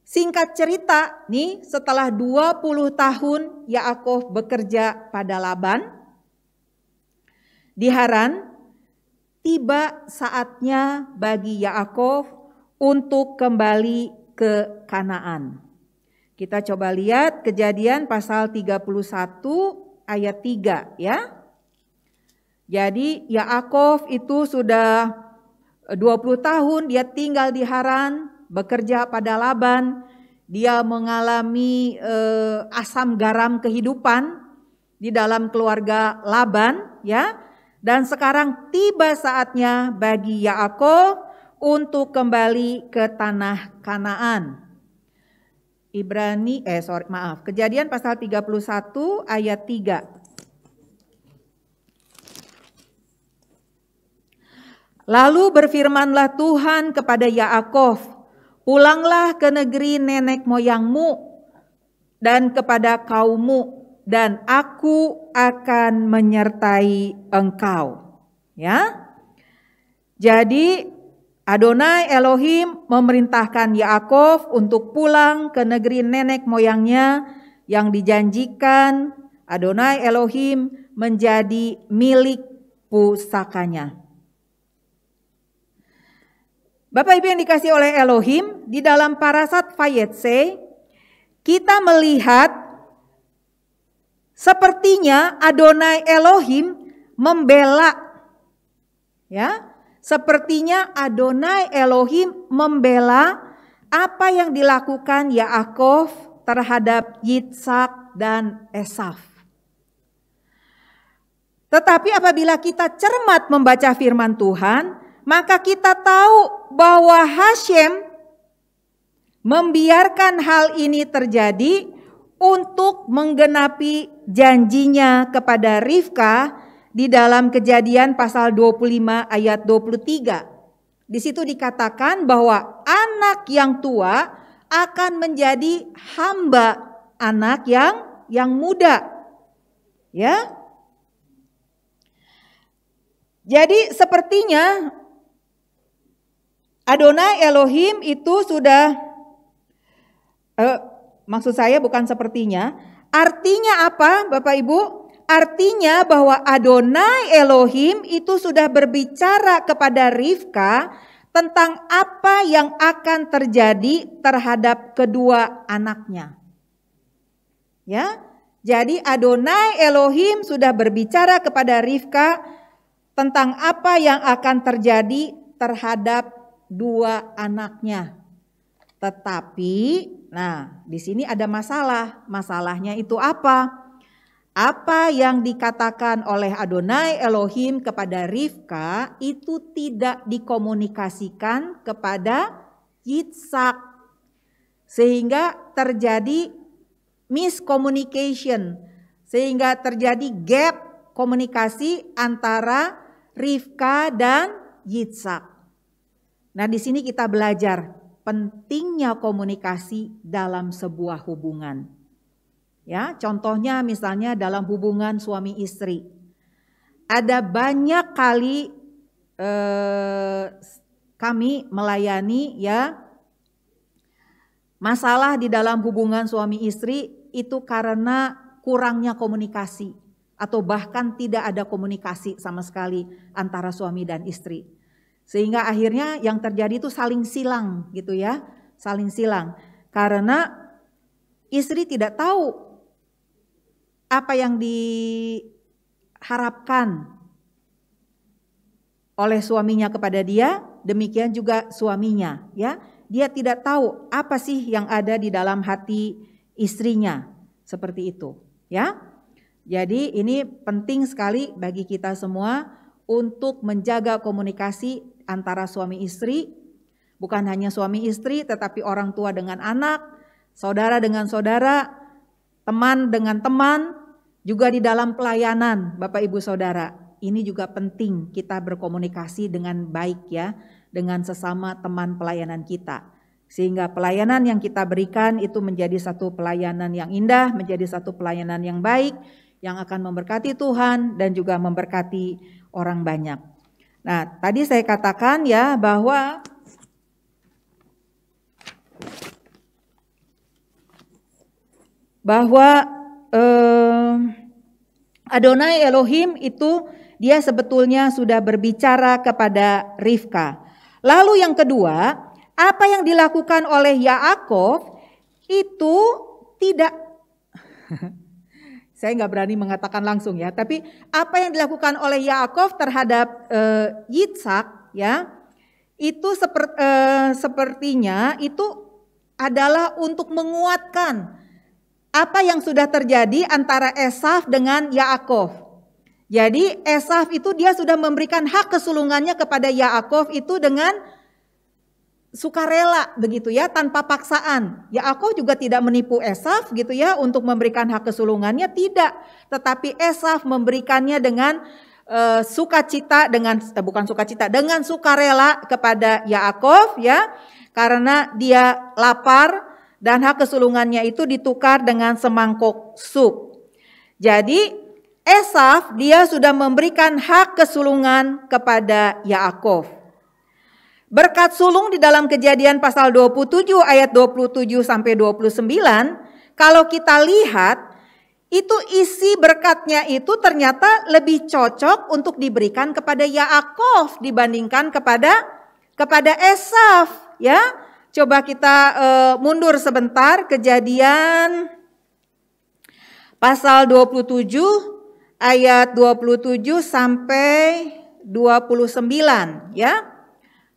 singkat cerita nih setelah 20 tahun Yaakov bekerja pada Laban di Haran, tiba saatnya bagi Yaakov untuk kembali ke Kanaan. Kita coba lihat Kejadian pasal 31 ayat 3 ya. Jadi Yaakov itu sudah 20 tahun dia tinggal di Haran, bekerja pada Laban, dia mengalami asam garam kehidupan di dalam keluarga Laban ya. Dan sekarang tiba saatnya bagi Yaakov untuk kembali ke tanah Kanaan. Kejadian pasal 31 ayat 3. Lalu berfirmanlah Tuhan kepada Yaakov, pulanglah ke negeri nenek moyangmu dan kepada kaummu, dan aku akan menyertai engkau. Ya. Jadi Adonai Elohim memerintahkan Yaakov untuk pulang ke negeri nenek moyangnya yang dijanjikan Adonai Elohim menjadi milik pusakanya. Bapak Ibu yang dikasih oleh Elohim, di dalam Parashat Vayetse kita melihat sepertinya Adonai Elohim membela, ya. Sepertinya Adonai Elohim membela apa yang dilakukan Yaakov terhadap Yitsak dan Esaf. Tetapi apabila kita cermat membaca firman Tuhan, maka kita tahu bahwa Hashem membiarkan hal ini terjadi untuk menggenapi janjinya kepada Rivka di dalam Kejadian pasal 25 ayat 23. Di situ dikatakan bahwa anak yang tua akan menjadi hamba anak yang muda. Ya. Jadi sepertinya Adonai Elohim itu sudah, maksud saya bukan sepertinya, artinya apa Bapak Ibu? Artinya bahwa Adonai Elohim itu sudah berbicara kepada Rivka tentang apa yang akan terjadi terhadap kedua anaknya. Ya, jadi Adonai Elohim sudah berbicara kepada Rivka tentang apa yang akan terjadi terhadap dua anaknya. Tetapi, nah, di sini ada masalah. Masalahnya itu apa? Apa yang dikatakan oleh Adonai Elohim kepada Rivka itu tidak dikomunikasikan kepada Yitsak. Sehingga terjadi miscommunication. Sehingga terjadi gap komunikasi antara Rivka dan Yitsak. Nah, di sini kita belajar pentingnya komunikasi dalam sebuah hubungan. Ya, contohnya misalnya dalam hubungan suami istri. Ada banyak kali kami melayani ya masalah di dalam hubungan suami istri itu karena kurangnya komunikasi atau bahkan tidak ada komunikasi sama sekali antara suami dan istri. Sehingga akhirnya yang terjadi itu saling silang gitu ya, saling silang. Karena istri tidak tahu apa yang diharapkan oleh suaminya kepada dia, demikian juga suaminya ya. Dia tidak tahu apa sih yang ada di dalam hati istrinya, seperti itu ya. Jadi ini penting sekali bagi kita semua untuk menjaga komunikasi antara suami istri, bukan hanya suami istri tetapi orang tua dengan anak, saudara dengan saudara, teman dengan teman, juga di dalam pelayanan Bapak Ibu Saudara. Ini juga penting kita berkomunikasi dengan baik ya, dengan sesama teman pelayanan kita. Sehingga pelayanan yang kita berikan itu menjadi satu pelayanan yang indah, menjadi satu pelayanan yang baik, yang akan memberkati Tuhan dan juga memberkati orang banyak. Nah, tadi saya katakan ya bahwa Adonai Elohim itu dia sebetulnya sudah berbicara kepada Rivka. Lalu yang kedua, apa yang dilakukan oleh Yaakov itu tidak saya nggak berani mengatakan langsung ya, tapi apa yang dilakukan oleh Yaakov terhadap Yitsak ya, itu sepertinya itu adalah untuk menguatkan apa yang sudah terjadi antara Esaf dengan Yaakov. Jadi Esaf itu dia sudah memberikan hak kesulungannya kepada Yaakov itu dengan sukarela begitu ya, tanpa paksaan. Yaakov juga tidak menipu Esaf gitu ya untuk memberikan hak kesulungannya, tidak. Tetapi Esaf memberikannya dengan sukacita, dengan sukarela kepada Yaakov ya, karena dia lapar dan hak kesulungannya itu ditukar dengan semangkok sup. Jadi Esaf dia sudah memberikan hak kesulungan kepada Yaakov. Berkat sulung di dalam Kejadian pasal 27 ayat 27 sampai 29, kalau kita lihat itu isi berkatnya itu ternyata lebih cocok untuk diberikan kepada Yaakov dibandingkan kepada kepada Esaf, ya. Coba kita mundur sebentar, Kejadian pasal 27 ayat 27 sampai 29, ya.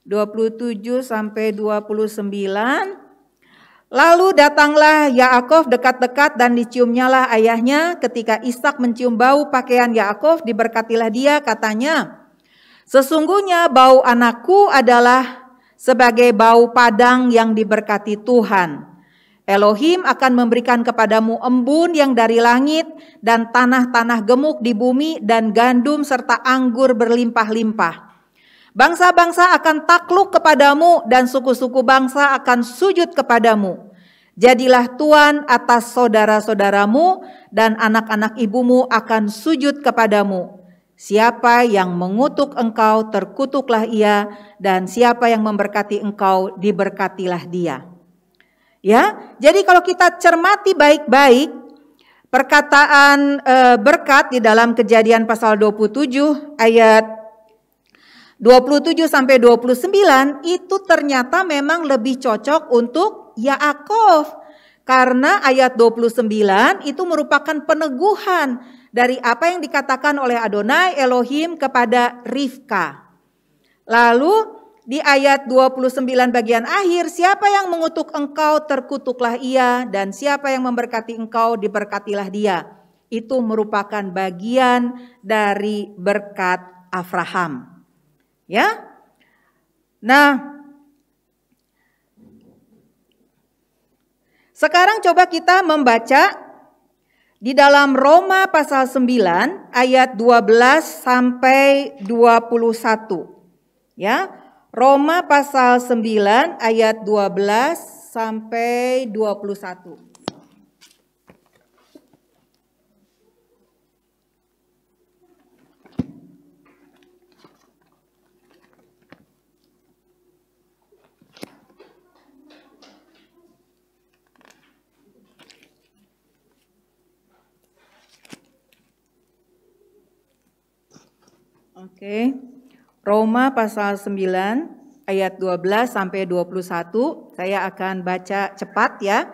27 sampai 29. Lalu datanglah Yaakov dekat-dekat dan diciumnyalah ayahnya. Ketika Ishak mencium bau pakaian Yaakov, diberkatilah dia, katanya, sesungguhnya bau anakku adalah sebagai bau padang yang diberkati Tuhan. Elohim akan memberikan kepadamu embun yang dari langit dan tanah-tanah gemuk di bumi dan gandum serta anggur berlimpah-limpah. Bangsa-bangsa akan takluk kepadamu dan suku-suku bangsa akan sujud kepadamu. Jadilah tuan atas saudara-saudaramu dan anak-anak ibumu akan sujud kepadamu. Siapa yang mengutuk engkau, terkutuklah ia, dan siapa yang memberkati engkau, diberkatilah dia. Ya, jadi kalau kita cermati baik-baik perkataan berkat di dalam Kejadian pasal 27 ayat 27 sampai 29 itu ternyata memang lebih cocok untuk Yaakov. Karena ayat 29 itu merupakan peneguhan dari apa yang dikatakan oleh Adonai Elohim kepada Rivka. Lalu di ayat 29 bagian akhir, siapa yang mengutuk engkau, terkutuklah ia, dan siapa yang memberkati engkau, diberkatilah dia. Itu merupakan bagian dari berkat Abraham. Ya. Nah, sekarang coba kita membaca di dalam Roma pasal 9 ayat 12 sampai 21. Ya. Roma pasal 9 ayat 12 sampai 21. Oke. Roma pasal 9 ayat 12 sampai 21. Saya akan baca cepat ya.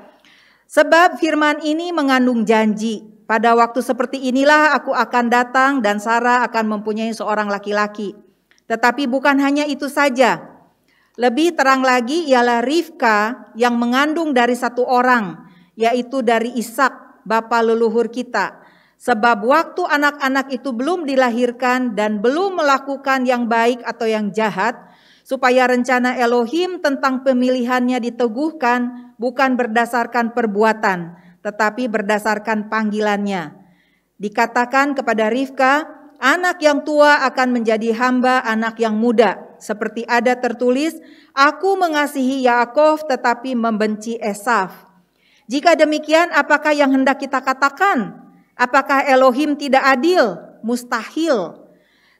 Sebab firman ini mengandung janji. Pada waktu seperti inilah aku akan datang dan Sarah akan mempunyai seorang laki-laki. Tetapi bukan hanya itu saja. Lebih terang lagi ialah Rivka yang mengandung dari satu orang, yaitu dari Ishak, bapa leluhur kita. Sebab waktu anak-anak itu belum dilahirkan dan belum melakukan yang baik atau yang jahat, supaya rencana Elohim tentang pemilihannya diteguhkan bukan berdasarkan perbuatan, tetapi berdasarkan panggilannya. Dikatakan kepada Rivka, anak yang tua akan menjadi hamba anak yang muda. Seperti ada tertulis, aku mengasihi Yaakov tetapi membenci Esaf. Jika demikian, apakah yang hendak kita katakan? Apakah Elohim tidak adil? Mustahil.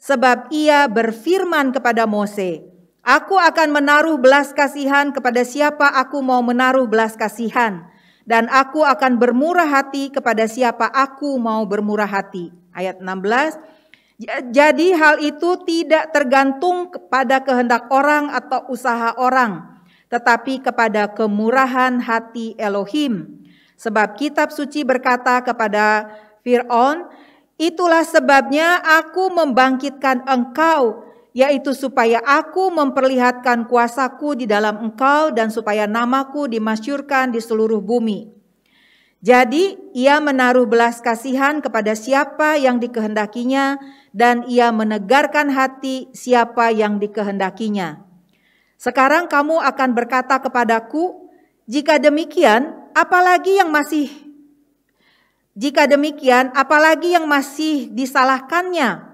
Sebab ia berfirman kepada Mose, aku akan menaruh belas kasihan kepada siapa aku mau menaruh belas kasihan. Dan aku akan bermurah hati kepada siapa aku mau bermurah hati. Ayat 16. Jadi hal itu tidak tergantung kepada kehendak orang atau usaha orang, tetapi kepada kemurahan hati Elohim. Sebab kitab suci berkata kepada Fir'aun, itulah sebabnya aku membangkitkan engkau, yaitu supaya aku memperlihatkan kuasaku di dalam engkau dan supaya namaku dimasyurkan di seluruh bumi. Jadi ia menaruh belas kasihan kepada siapa yang dikehendakinya dan ia menegarkan hati siapa yang dikehendakinya. Sekarang kamu akan berkata kepadaku, jika demikian apalagi yang masih disalahkannya?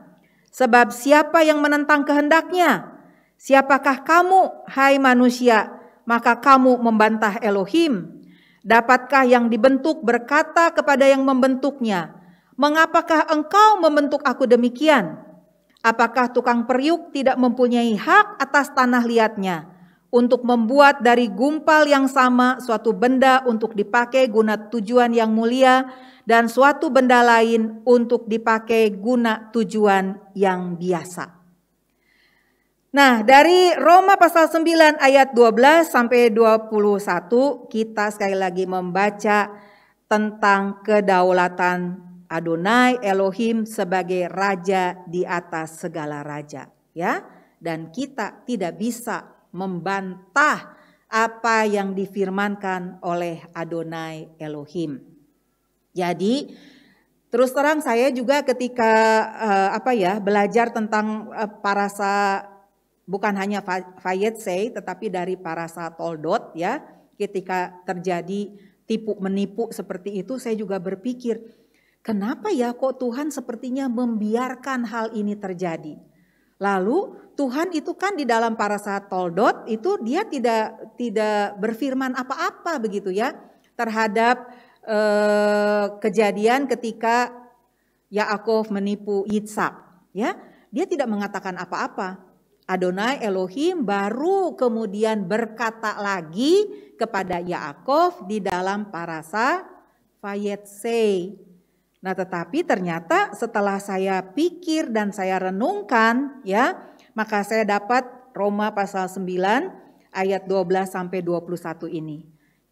Sebab siapa yang menentang kehendaknya? Siapakah kamu, hai manusia, maka kamu membantah Elohim? Dapatkah yang dibentuk berkata kepada yang membentuknya, mengapakah engkau membentuk aku demikian? Apakah tukang periuk tidak mempunyai hak atas tanah liatnya untuk membuat dari gumpal yang sama suatu benda untuk dipakai guna tujuan yang mulia dan suatu benda lain untuk dipakai guna tujuan yang biasa? Nah, dari Roma pasal 9 ayat 12 sampai 21 kita sekali lagi membaca tentang kedaulatan Adonai Elohim sebagai raja di atas segala raja, ya. Dan kita tidak bisa membantah apa yang difirmankan oleh Adonai Elohim. Jadi terus terang saya juga ketika belajar tentang parasa, bukan hanya Vayetse tetapi dari parasa Toldot, ya, ketika terjadi tipu menipu seperti itu, saya juga berpikir, kenapa ya kok Tuhan sepertinya membiarkan hal ini terjadi? Lalu Tuhan itu kan di dalam parasa Toldot itu dia tidak berfirman apa-apa begitu ya terhadap kejadian ketika Yaakov menipu Yitzhak, ya. Dia tidak mengatakan apa-apa. Adonai Elohim baru kemudian berkata lagi kepada Yaakov di dalam parasa Vayetse. Nah, tetapi ternyata setelah saya pikir dan saya renungkan, ya, maka saya dapat Roma pasal 9 ayat 12 sampai 21 ini.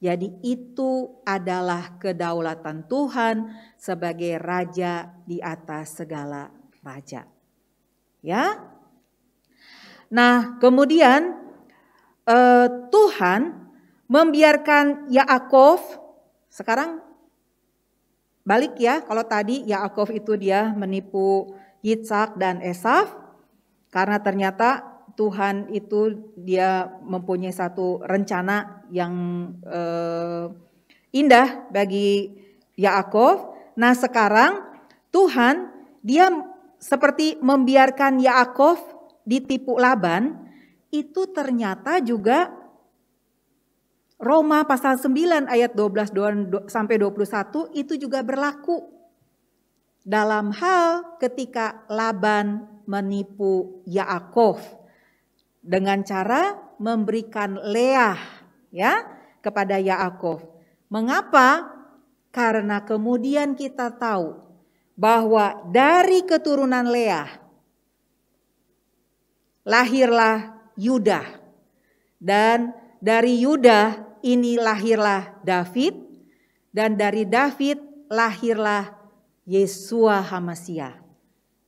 Jadi itu adalah kedaulatan Tuhan sebagai raja di atas segala raja. Ya. Nah, kemudian Tuhan membiarkan Yaakov, sekarang balik ya, kalau tadi Yaakov itu dia menipu Yitzhak dan Esaf, karena ternyata Tuhan itu dia mempunyai satu rencana yang indah bagi Yaakov. Nah, sekarang Tuhan dia seperti membiarkan Yaakov ditipu Laban, itu ternyata juga Roma pasal 9 ayat 12 sampai 21 itu juga berlaku dalam hal ketika Laban menipu Yaakov dengan cara memberikan Leah, ya, kepada Yaakov. Mengapa? Karena kemudian kita tahu bahwa dari keturunan Leah lahirlah Yuda, dan dari Yuda ini lahirlah David, dan dari David lahirlah Yesua HaMasiah.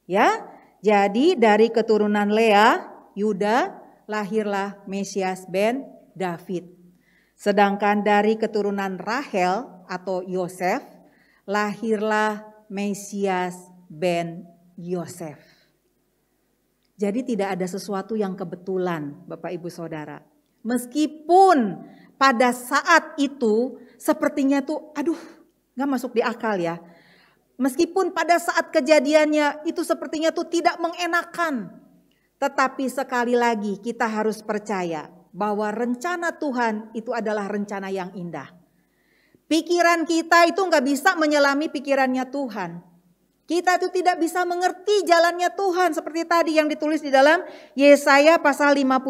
Ya, jadi dari keturunan Leah, Yuda, lahirlah Mesias ben David. Sedangkan dari keturunan Rahel atau Yosef, lahirlah Mesias ben Yosef. Jadi tidak ada sesuatu yang kebetulan, Bapak Ibu Saudara. Meskipun pada saat itu sepertinya tuh gak masuk di akal ya. Meskipun pada saat kejadiannya itu sepertinya tuh tidak mengenakan. Tetapi sekali lagi kita harus percaya bahwa rencana Tuhan itu adalah rencana yang indah. Pikiran kita itu gak bisa menyelami pikirannya Tuhan. Kita itu tidak bisa mengerti jalannya Tuhan seperti tadi yang ditulis di dalam Yesaya pasal 55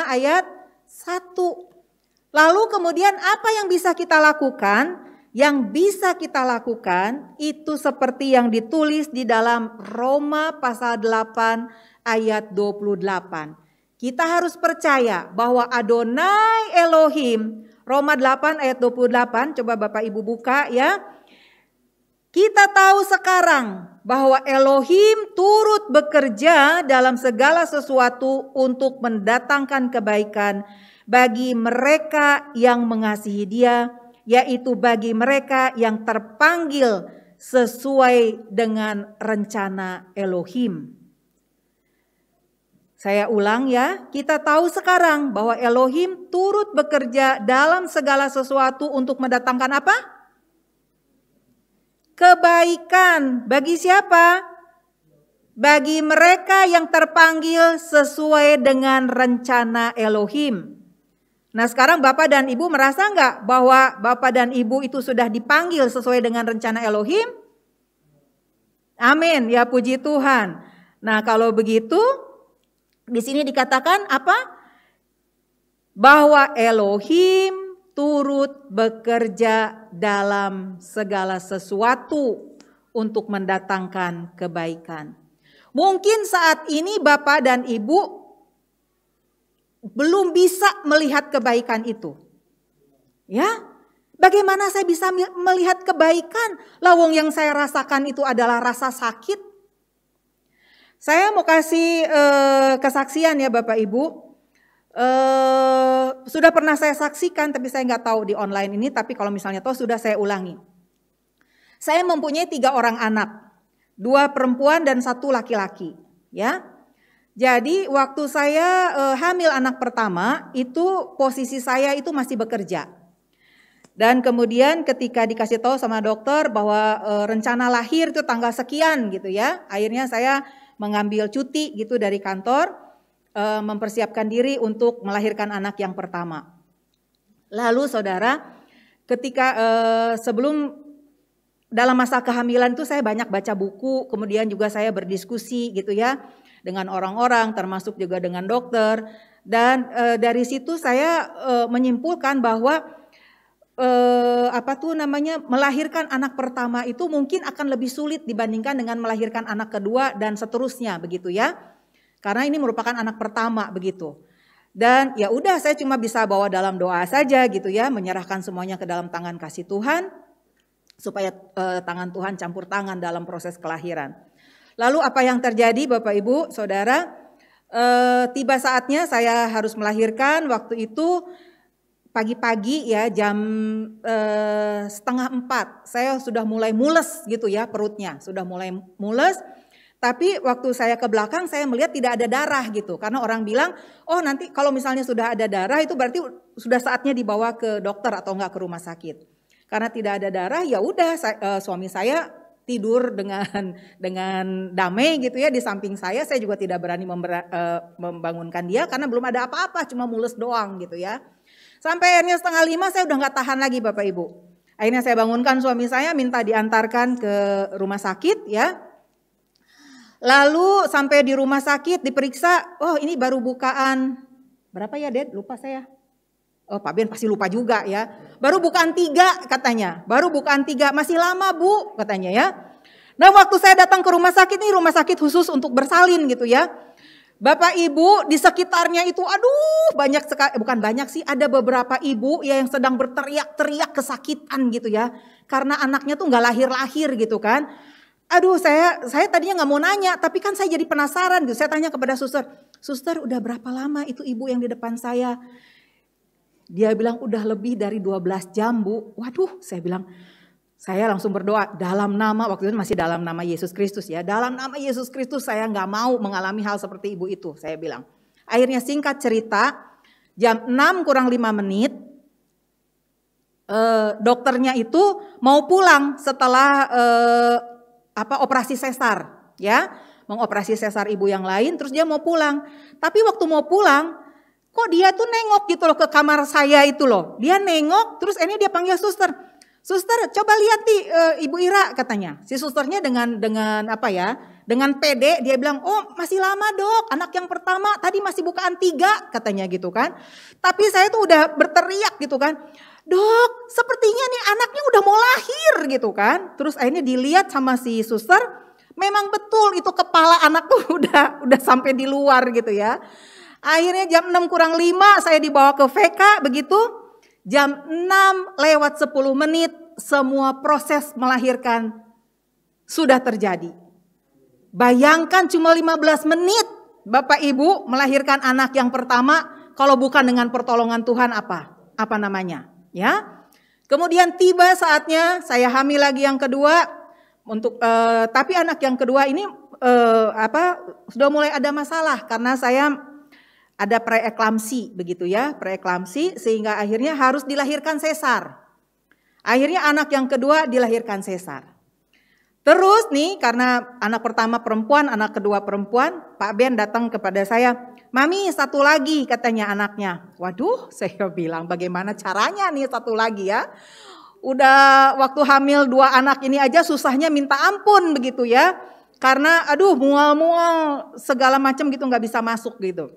ayat 1. Lalu kemudian apa yang bisa kita lakukan? Yang bisa kita lakukan itu seperti yang ditulis di dalam Roma pasal 8 ayat 28. Kita harus percaya bahwa Adonai Elohim, Roma 8 ayat 28, coba Bapak Ibu buka ya. Kita tahu sekarang bahwa Elohim turut bekerja dalam segala sesuatu untuk mendatangkan kebaikan bagi mereka yang mengasihi Dia, yaitu bagi mereka yang terpanggil sesuai dengan rencana Elohim. Saya ulang ya, kita tahu sekarang bahwa Elohim turut bekerja dalam segala sesuatu untuk mendatangkan apa? Kebaikan. Bagi siapa? Bagi mereka yang terpanggil sesuai dengan rencana Elohim. Nah, sekarang Bapak dan Ibu merasa enggak bahwa Bapak dan Ibu itu sudah dipanggil sesuai dengan rencana Elohim? Amin, ya puji Tuhan. Nah, kalau begitu di sini dikatakan apa? Bahwa Elohim turut bekerja dalam segala sesuatu untuk mendatangkan kebaikan. Mungkin saat ini Bapak dan Ibu belum bisa melihat kebaikan itu. Ya, bagaimana saya bisa melihat kebaikan? Lawang yang saya rasakan itu adalah rasa sakit. Saya mau kasih kesaksian ya Bapak Ibu. Sudah pernah saya saksikan, tapi saya nggak tahu di online ini. Tapi kalau misalnya tahu sudah saya ulangi. Saya mempunyai 3 orang anak, 2 perempuan dan 1 laki-laki. Ya, jadi waktu saya hamil anak pertama itu posisi saya itu masih bekerja. Dan kemudian ketika dikasih tahu sama dokter bahwa rencana lahir itu tanggal sekian gitu ya, akhirnya saya mengambil cuti gitu dari kantor, mempersiapkan diri untuk melahirkan anak yang pertama. Lalu saudara, ketika sebelum dalam masa kehamilan itu saya banyak baca buku, kemudian juga saya berdiskusi gitu ya dengan orang-orang, termasuk juga dengan dokter. Dan dari situ saya menyimpulkan bahwa melahirkan anak pertama itu mungkin akan lebih sulit dibandingkan dengan melahirkan anak kedua dan seterusnya begitu ya. Karena ini merupakan anak pertama begitu. Dan ya udah saya cuma bisa bawa dalam doa saja gitu ya, menyerahkan semuanya ke dalam tangan kasih Tuhan supaya tangan Tuhan campur tangan dalam proses kelahiran. Lalu apa yang terjadi Bapak Ibu, Saudara? Tiba saatnya saya harus melahirkan. Waktu itu pagi-pagi ya jam 3:30 saya sudah mulai mules gitu ya, perutnya sudah mulai mules. Tapi waktu saya ke belakang saya melihat tidak ada darah gitu, karena orang bilang oh nanti kalau misalnya sudah ada darah itu berarti sudah saatnya dibawa ke dokter atau enggak ke rumah sakit. Karena tidak ada darah ya udah suami saya tidur dengan damai gitu ya di samping saya juga tidak berani membangunkan dia karena belum ada apa-apa, cuma mules doang gitu ya. Sampai akhirnya 4:30 saya udah nggak tahan lagi Bapak Ibu. Akhirnya saya bangunkan suami saya, minta diantarkan ke rumah sakit ya. Lalu sampai di rumah sakit diperiksa, oh ini baru bukaan berapa ya Ded? Lupa saya. Oh Pak Ben pasti lupa juga ya. Baru bukaan 3 katanya, baru bukaan 3, masih lama Bu katanya ya. Nah waktu saya datang ke rumah sakit, ini rumah sakit khusus untuk bersalin gitu ya. Bapak Ibu di sekitarnya itu aduh banyak sekali, bukan banyak sih, ada beberapa ibu ya yang sedang berteriak-teriak kesakitan gitu ya. Karena anaknya tuh gak lahir-lahir gitu kan. Aduh saya tadinya gak mau nanya, tapi kan saya jadi penasaran gitu. Saya tanya kepada suster, suster udah berapa lama itu ibu yang di depan saya? Dia bilang udah lebih dari 12 jam Bu. Waduh saya bilang, saya langsung berdoa dalam nama, waktu itu masih dalam nama Yesus Kristus ya. Dalam nama Yesus Kristus saya gak mau mengalami hal seperti ibu itu, saya bilang. Akhirnya singkat cerita, jam 6:05 dokternya itu mau pulang setelah operasi sesar ya. Mengoperasi sesar ibu yang lain, terus dia mau pulang. Tapi waktu mau pulang, kok dia tuh nengok gitu loh ke kamar saya itu loh. Dia nengok, terus ini dia panggil suster. Suster coba lihat nih Ibu Ira katanya. Si susternya dengan pede dia bilang oh masih lama Dok, anak yang pertama tadi masih bukaan 3 katanya gitu kan. Tapi saya tuh udah berteriak gitu kan. Dok sepertinya nih anaknya udah mau lahir gitu kan. Terus akhirnya dilihat sama si suster, memang betul itu kepala anak tuh udah sampai di luar gitu ya. Akhirnya jam 6:05 saya dibawa ke VK begitu. Jam 6:10 semua proses melahirkan sudah terjadi. Bayangkan cuma 15 menit Bapak Ibu melahirkan anak yang pertama, kalau bukan dengan pertolongan Tuhan apa namanya ya. Kemudian tiba saatnya saya hamil lagi yang kedua tapi anak yang kedua ini sudah mulai ada masalah karena saya ada preeklamsi begitu ya, preeklamsi sehingga akhirnya harus dilahirkan sesar. Akhirnya anak yang kedua dilahirkan sesar. Terus nih karena anak pertama perempuan, anak kedua perempuan, Pak Ben datang kepada saya, Mami 1 lagi katanya anaknya. Waduh saya bilang bagaimana caranya nih 1 lagi ya. Udah waktu hamil 2 anak ini aja susahnya minta ampun begitu ya. Karena aduh mual-mual segala macam gitu gak bisa masuk gitu.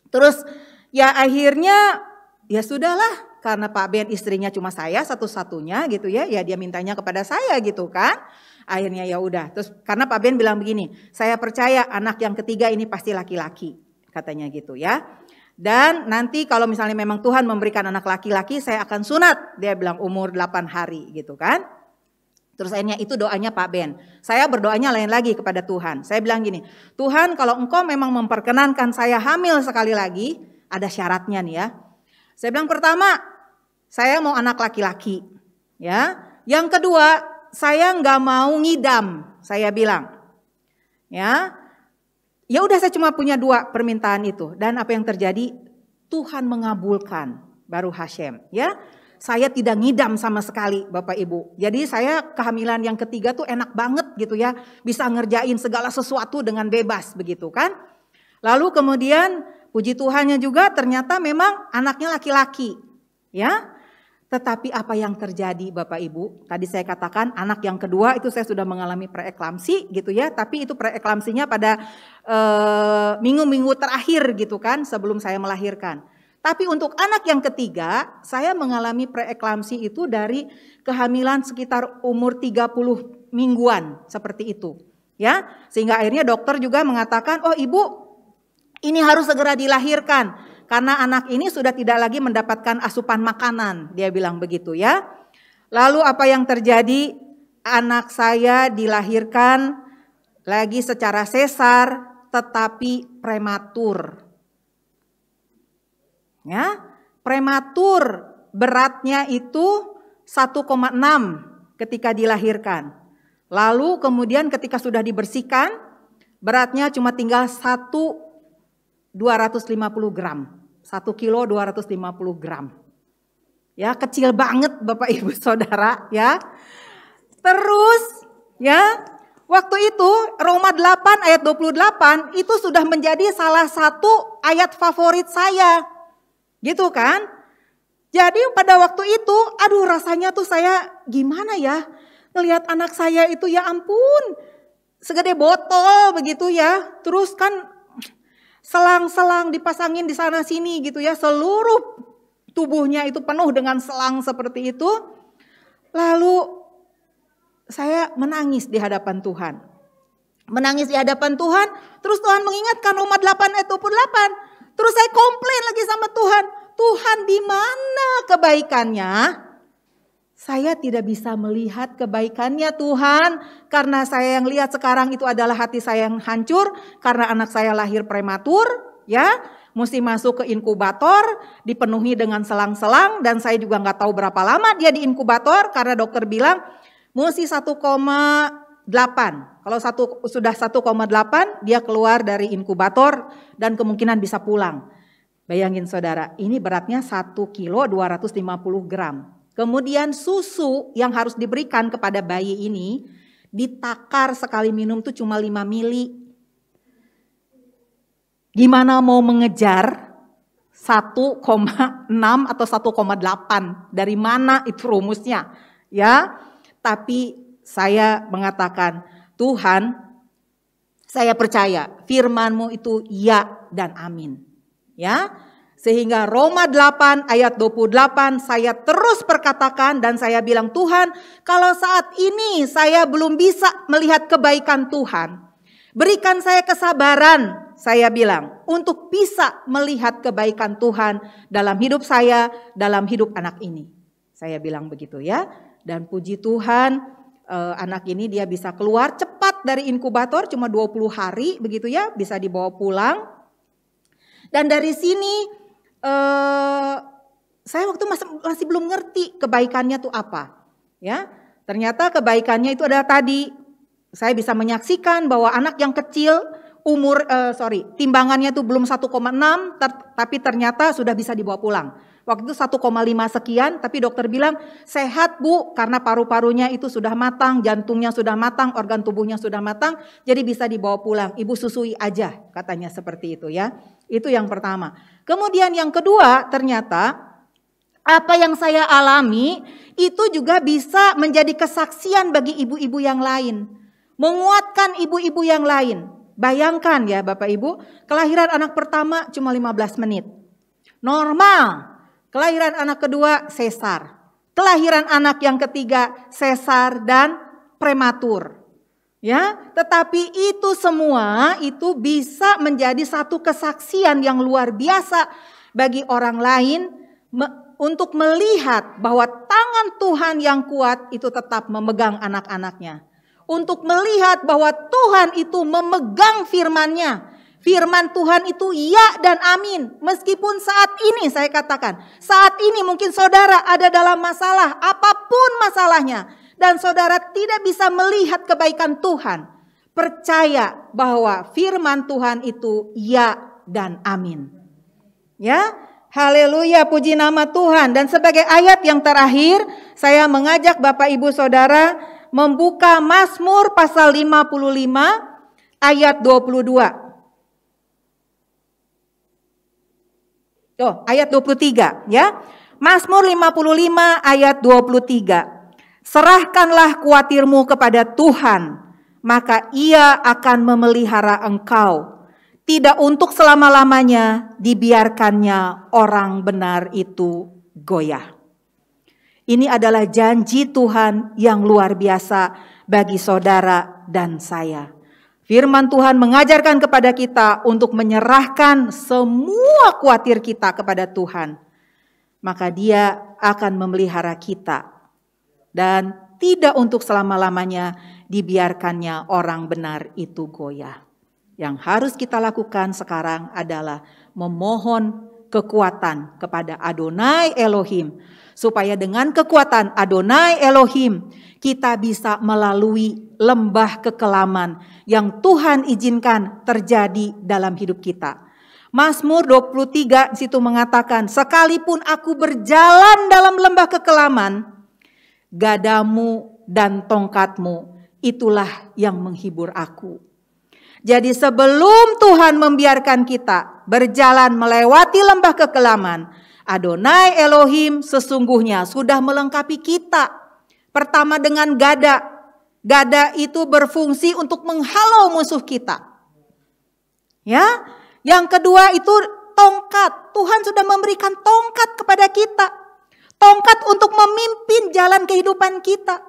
Terus ya akhirnya ya sudahlah karena Pak Ben istrinya cuma saya satu-satunya gitu ya. Ya dia mintanya kepada saya gitu kan. Akhirnya ya udah. Terus karena Pak Ben bilang begini, saya percaya anak yang ketiga ini pasti laki-laki katanya gitu ya. Dan nanti kalau misalnya memang Tuhan memberikan anak laki-laki, saya akan sunat. Dia bilang umur 8 hari gitu kan. Terus akhirnya itu doanya Pak Ben. Saya berdoanya lain lagi kepada Tuhan. Saya bilang gini, Tuhan kalau Engkau memang memperkenankan saya hamil sekali lagi, ada syaratnya nih ya. Saya bilang pertama, saya mau anak laki-laki. Ya. Yang kedua, saya nggak mau ngidam. Saya bilang, ya udah saya cuma punya 2 permintaan itu. Dan apa yang terjadi? Tuhan mengabulkan baru Hashem. Ya. Saya tidak ngidam sama sekali Bapak Ibu. Jadi saya kehamilan yang ketiga tuh enak banget gitu ya. Bisa ngerjain segala sesuatu dengan bebas begitu kan. Lalu kemudian puji Tuhannya juga ternyata memang anaknya laki-laki. Ya. Tetapi apa yang terjadi Bapak Ibu? Tadi saya katakan anak yang kedua itu saya sudah mengalami preeklamsi gitu ya. Tapi itu preeklamsinya pada minggu-minggu terakhir gitu kan sebelum saya melahirkan. Tapi untuk anak yang ketiga, saya mengalami preeklamsi itu dari kehamilan sekitar umur 30 mingguan seperti itu. Ya, sehingga akhirnya dokter juga mengatakan, "Oh, Ibu, ini harus segera dilahirkan karena anak ini sudah tidak lagi mendapatkan asupan makanan." Dia bilang begitu ya. Lalu apa yang terjadi? Anak saya dilahirkan lagi secara sesar tetapi prematur. Ya, prematur beratnya itu 1,6 ketika dilahirkan. Lalu kemudian ketika sudah dibersihkan, beratnya cuma tinggal 1,250 gram. 1 kilo 250 gram. Ya, kecil banget Bapak Ibu Saudara ya. Terus ya, waktu itu Roma 8 ayat 28 itu sudah menjadi salah satu ayat favorit saya. Gitu kan? Jadi pada waktu itu, aduh rasanya tuh saya gimana ya? Ngelihat anak saya itu ya ampun, segede botol begitu ya. Terus kan selang-selang dipasangin di sana sini gitu ya. Seluruh tubuhnya itu penuh dengan selang seperti itu. Lalu saya menangis di hadapan Tuhan. Menangis di hadapan Tuhan, terus Tuhan mengingatkan Roma 8 ayat 28. Terus saya komplain lagi sama Tuhan. Tuhan, di mana kebaikannya? Saya tidak bisa melihat kebaikannya Tuhan. Karena saya yang lihat sekarang itu adalah hati saya yang hancur. Karena anak saya lahir prematur. Ya, mesti masuk ke inkubator. Dipenuhi dengan selang-selang. Dan saya juga gak tahu berapa lama dia di inkubator. Karena dokter bilang mesti 1,8. Kalau sudah 1,8 dia keluar dari inkubator dan kemungkinan bisa pulang. Bayangin saudara, ini beratnya 1 kilo 250 gram. Kemudian susu yang harus diberikan kepada bayi ini ditakar sekali minum tuh cuma 5 mili. Gimana mau mengejar 1,6 atau 1,8? Dari mana itu rumusnya? Ya, tapi saya mengatakan, Tuhan, saya percaya firman-Mu itu ya dan amin. Ya, sehingga Roma 8 ayat 28 saya terus perkatakan dan saya bilang, Tuhan, kalau saat ini saya belum bisa melihat kebaikan Tuhan, berikan saya kesabaran, saya bilang, untuk bisa melihat kebaikan Tuhan dalam hidup saya, dalam hidup anak ini. Saya bilang begitu ya. Dan puji Tuhan, anak ini dia bisa keluar cepat dari inkubator, cuma 20 hari begitu ya, bisa dibawa pulang. Dan dari sini saya waktu masih belum ngerti kebaikannya tuh apa. Ya, ternyata kebaikannya itu adalah tadi saya bisa menyaksikan bahwa anak yang kecil timbangannya tuh belum 1,6 tapi ternyata sudah bisa dibawa pulang. Waktu itu 1,5 sekian, tapi dokter bilang sehat Bu, karena paru-parunya itu sudah matang, jantungnya sudah matang, organ tubuhnya sudah matang, jadi bisa dibawa pulang. Ibu susui aja, katanya seperti itu ya. Itu yang pertama. Kemudian yang kedua, ternyata apa yang saya alami itu juga bisa menjadi kesaksian bagi ibu-ibu yang lain. Menguatkan ibu-ibu yang lain. Bayangkan ya Bapak Ibu, kelahiran anak pertama cuma 15 menit. Normal. Kelahiran anak kedua sesar. Kelahiran anak yang ketiga sesar dan prematur. Ya, tetapi itu semua itu bisa menjadi satu kesaksian yang luar biasa bagi orang lain untuk melihat bahwa tangan Tuhan yang kuat itu tetap memegang anak-anaknya. Untuk melihat bahwa Tuhan itu memegang firman-Nya. Firman Tuhan itu ya dan amin. Meskipun saat ini saya katakan, saat ini mungkin saudara ada dalam masalah, apapun masalahnya. Dan saudara tidak bisa melihat kebaikan Tuhan. Percaya bahwa firman Tuhan itu ya dan amin. Ya, haleluya, puji nama Tuhan. Dan sebagai ayat yang terakhir, saya mengajak Bapak Ibu Saudara membuka Mazmur pasal 55 ayat 22. Ayat 23 ya. Mazmur 55 ayat 23. Serahkanlah kuatirmu kepada Tuhan, maka Ia akan memelihara engkau. Tidak untuk selama-lamanya dibiarkannya orang benar itu goyah. Ini adalah janji Tuhan yang luar biasa bagi saudara dan saya. Firman Tuhan mengajarkan kepada kita untuk menyerahkan semua kuatir kita kepada Tuhan. Maka Dia akan memelihara kita. Dan tidak untuk selama-lamanya dibiarkannya orang benar itu goyah. Yang harus kita lakukan sekarang adalah memohon kekuatan kepada Adonai Elohim. Supaya dengan kekuatan Adonai Elohim kita bisa melalui lembah kekelaman yang Tuhan izinkan terjadi dalam hidup kita. Mazmur 23 situ mengatakan, sekalipun aku berjalan dalam lembah kekelaman, gadamu dan tongkatmu itulah yang menghibur aku. Jadi sebelum Tuhan membiarkan kita berjalan melewati lembah kekelaman, Adonai Elohim sesungguhnya sudah melengkapi kita. Pertama dengan gada. Gada itu berfungsi untuk menghalau musuh kita. Ya, yang kedua itu tongkat. Tuhan sudah memberikan tongkat kepada kita. Tongkat untuk memimpin jalan kehidupan kita.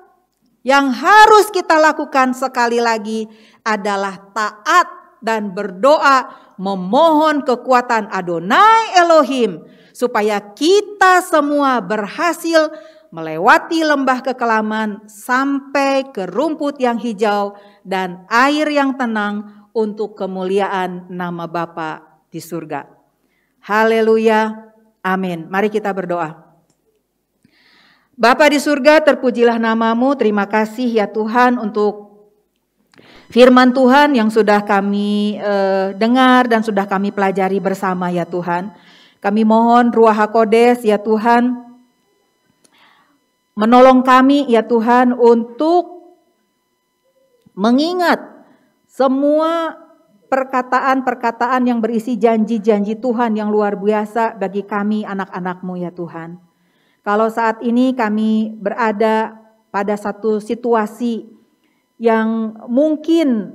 Yang harus kita lakukan sekali lagi adalah taat dan berdoa memohon kekuatan Adonai Elohim supaya kita semua berhasil melewati lembah kekelaman sampai ke rumput yang hijau dan air yang tenang untuk kemuliaan nama Bapa di surga. Haleluya, amin. Mari kita berdoa. Bapa di surga, terpujilah namamu. Terima kasih ya Tuhan untuk firman Tuhan yang sudah kami dengar dan sudah kami pelajari bersama ya Tuhan. Kami mohon Ruach HaKodes ya Tuhan, menolong kami ya Tuhan untuk mengingat semua perkataan-perkataan yang berisi janji-janji Tuhan yang luar biasa bagi kami anak-anak-Mu ya Tuhan. Kalau saat ini kami berada pada satu situasi yang mungkin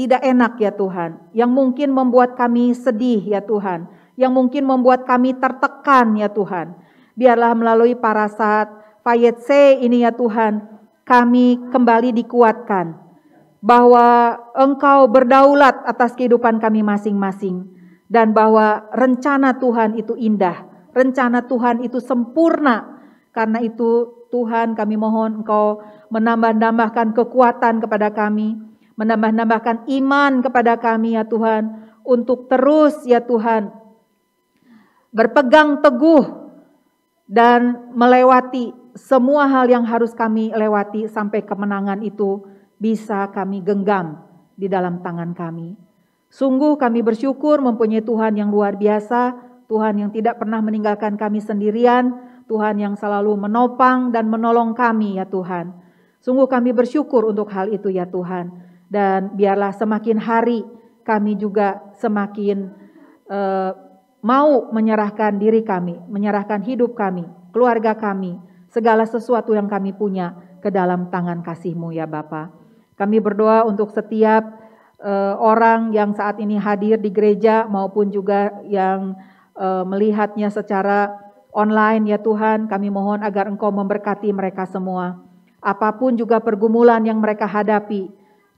tidak enak ya Tuhan, yang mungkin membuat kami sedih ya Tuhan, yang mungkin membuat kami tertekan ya Tuhan. Biarlah melalui parasat Fayetse ini ya Tuhan, kami kembali dikuatkan bahwa Engkau berdaulat atas kehidupan kami masing-masing dan bahwa rencana Tuhan itu indah. Rencana Tuhan itu sempurna. Karena itu Tuhan kami mohon Engkau menambah-nambahkan kekuatan kepada kami. Menambah-nambahkan iman kepada kami ya Tuhan. Untuk terus ya Tuhan berpegang teguh dan melewati semua hal yang harus kami lewati sampai kemenangan itu bisa kami genggam di dalam tangan kami. Sungguh kami bersyukur mempunyai Tuhan yang luar biasa. Tuhan yang tidak pernah meninggalkan kami sendirian, Tuhan yang selalu menopang dan menolong kami ya Tuhan. Sungguh kami bersyukur untuk hal itu ya Tuhan. Dan biarlah semakin hari kami juga semakin mau menyerahkan diri kami, menyerahkan hidup kami, keluarga kami, segala sesuatu yang kami punya ke dalam tangan kasih-Mu ya Bapa. Kami berdoa untuk setiap orang yang saat ini hadir di gereja maupun juga yang melihatnya secara online ya Tuhan, kami mohon agar Engkau memberkati mereka semua. Apapun juga pergumulan yang mereka hadapi,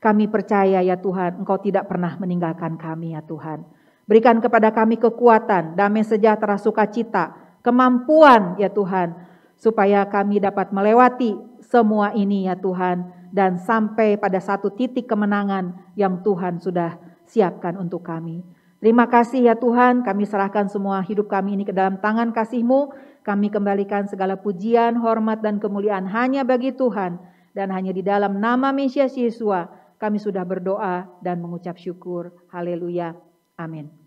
kami percaya ya Tuhan, Engkau tidak pernah meninggalkan kami ya Tuhan. Berikan kepada kami kekuatan, damai sejahtera, sukacita, kemampuan ya Tuhan, supaya kami dapat melewati semua ini ya Tuhan, dan sampai pada satu titik kemenangan yang Tuhan sudah siapkan untuk kami. Terima kasih ya Tuhan, kami serahkan semua hidup kami ini ke dalam tangan kasih-Mu. Kami kembalikan segala pujian, hormat, dan kemuliaan hanya bagi Tuhan. Dan hanya di dalam nama Mesias Yesua kami sudah berdoa dan mengucap syukur. Haleluya. Amin.